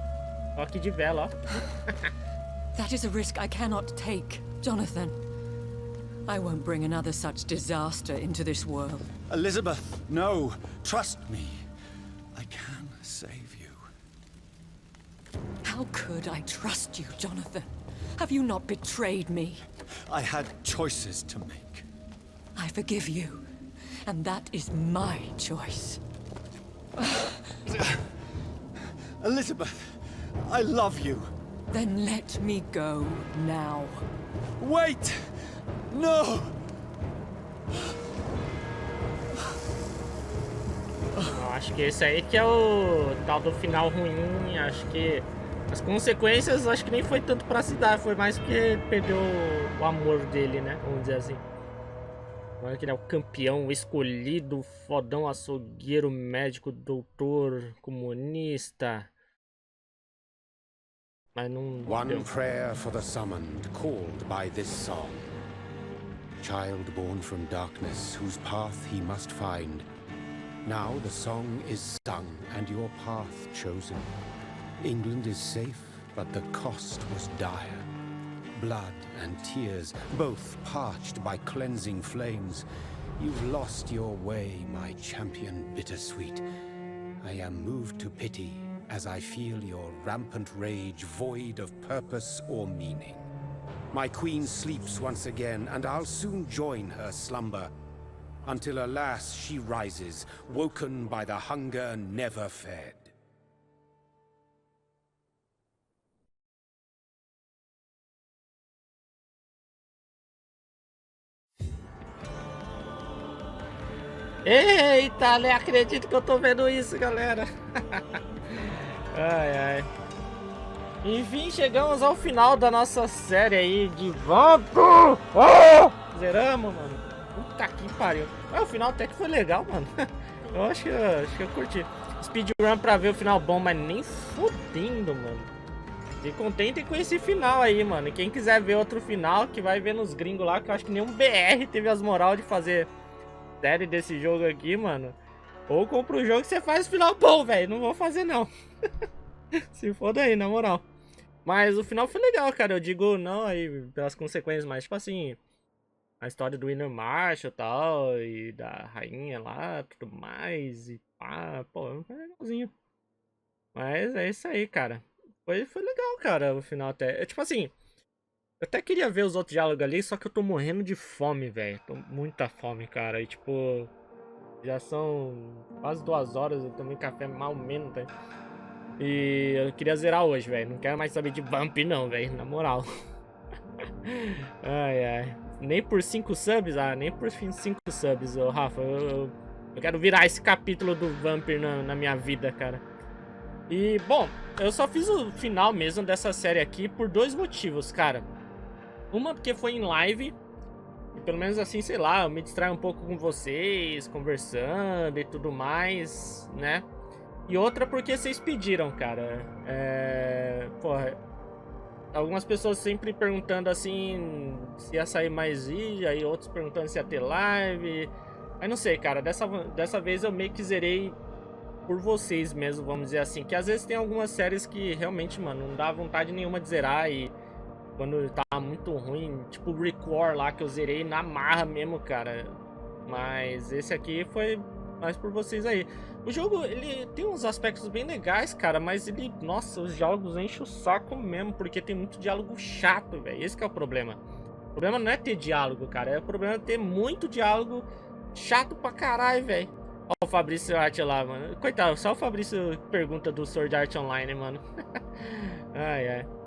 Toque de vela, ó. That is a risk I cannot take, Jonathan. I won't bring another such disaster into this world. Elizabeth, no. Trust me. I can save you. How could I trust you, Jonathan? Have you not betrayed me? I had choices to make. I forgive you, and that is my choice. Elizabeth, I love you. Then let me go now. Wait! No! Não, acho que esse aí que é o tal do final ruim. Acho que as consequências acho que nem foi tanto pra se dar, foi mais porque perdeu o amor dele, né? Vamos dizer assim. Agora que ele é o campeão, o escolhido, fodão, açougueiro, médico, doutor, comunista. Mas não One deu. prayer for the summoned, called by this song. Child born from darkness, whose path he must find. Now the song is sung, and your path chosen. England is safe, but the cost was dire. Blood and tears, both parched by cleansing flames. You've lost your way, my champion bittersweet. I am moved to pity as I feel your rampant rage void of purpose or meaning. My queen sleeps once again, and I'll soon join her slumber. Until alas, she rises, woken by the hunger never fed. Eita, nem acredito que eu tô vendo isso, galera. Ai, ai. Enfim, chegamos ao final da nossa série aí de Vampyr. Oh! Zeramos, mano. Puta que pariu. Mas o final até que foi legal, mano. Eu acho que eu curti. Speedrun pra ver o final bom, mas nem fodendo, mano. Se contentem com esse final aí, mano. E quem quiser ver outro final, que vai ver nos gringos lá, que eu acho que nenhum BR teve as moral de fazer série desse jogo aqui, mano. Ou compra o jogo que você faz o final bom, velho. Não vou fazer, não. Se foda aí, na moral. Mas o final foi legal, cara. Eu digo não aí pelas consequências, mas tipo assim, a história do Winner Marshall e tal, e da rainha lá, tudo mais, e pá, pô, foi legalzinho. Mas é isso aí, cara. Foi legal, cara, o final até. É tipo assim, eu até queria ver os outros diálogos ali, só que eu tô morrendo de fome, velho. Tô muita fome, cara. E tipo, já são quase 2 horas, eu tomei café mal menos, tá? E eu queria zerar hoje, velho. Não quero mais saber de Vampyr não, velho. Na moral. Ai, ai. Nem por 5 subs? Ah, nem por 5 subs, ô Rafa. Eu quero virar esse capítulo do Vampyr na minha vida, cara. E, bom, eu só fiz o final mesmo dessa série aqui por 2 motivos, cara. Uma porque foi em live. E pelo menos assim, sei lá, eu me distraio um pouco com vocês, conversando e tudo mais, né? E outra porque vocês pediram, cara. Porra, algumas pessoas sempre perguntando assim se ia sair mais vídeo, aí outros perguntando se ia ter live. Aí não sei, cara, dessa vez eu meio que zerei por vocês mesmo, vamos dizer assim. Que às vezes tem algumas séries que realmente, mano, não dá vontade nenhuma de zerar. E quando tá muito ruim, tipo o Record lá, que eu zerei na marra mesmo, cara. Mas esse aqui foi mais por vocês aí. O jogo, ele tem uns aspectos bem legais, cara, mas ele, nossa, os diálogos enchem o saco mesmo, porque tem muito diálogo chato, velho. Esse que é o problema. O problema não é ter diálogo, cara, o problema é ter muito diálogo chato pra caralho, velho. Ó o Fabrício Art lá, mano. Coitado, só o Fabrício pergunta do Sword Art Online, mano. Ai, ai.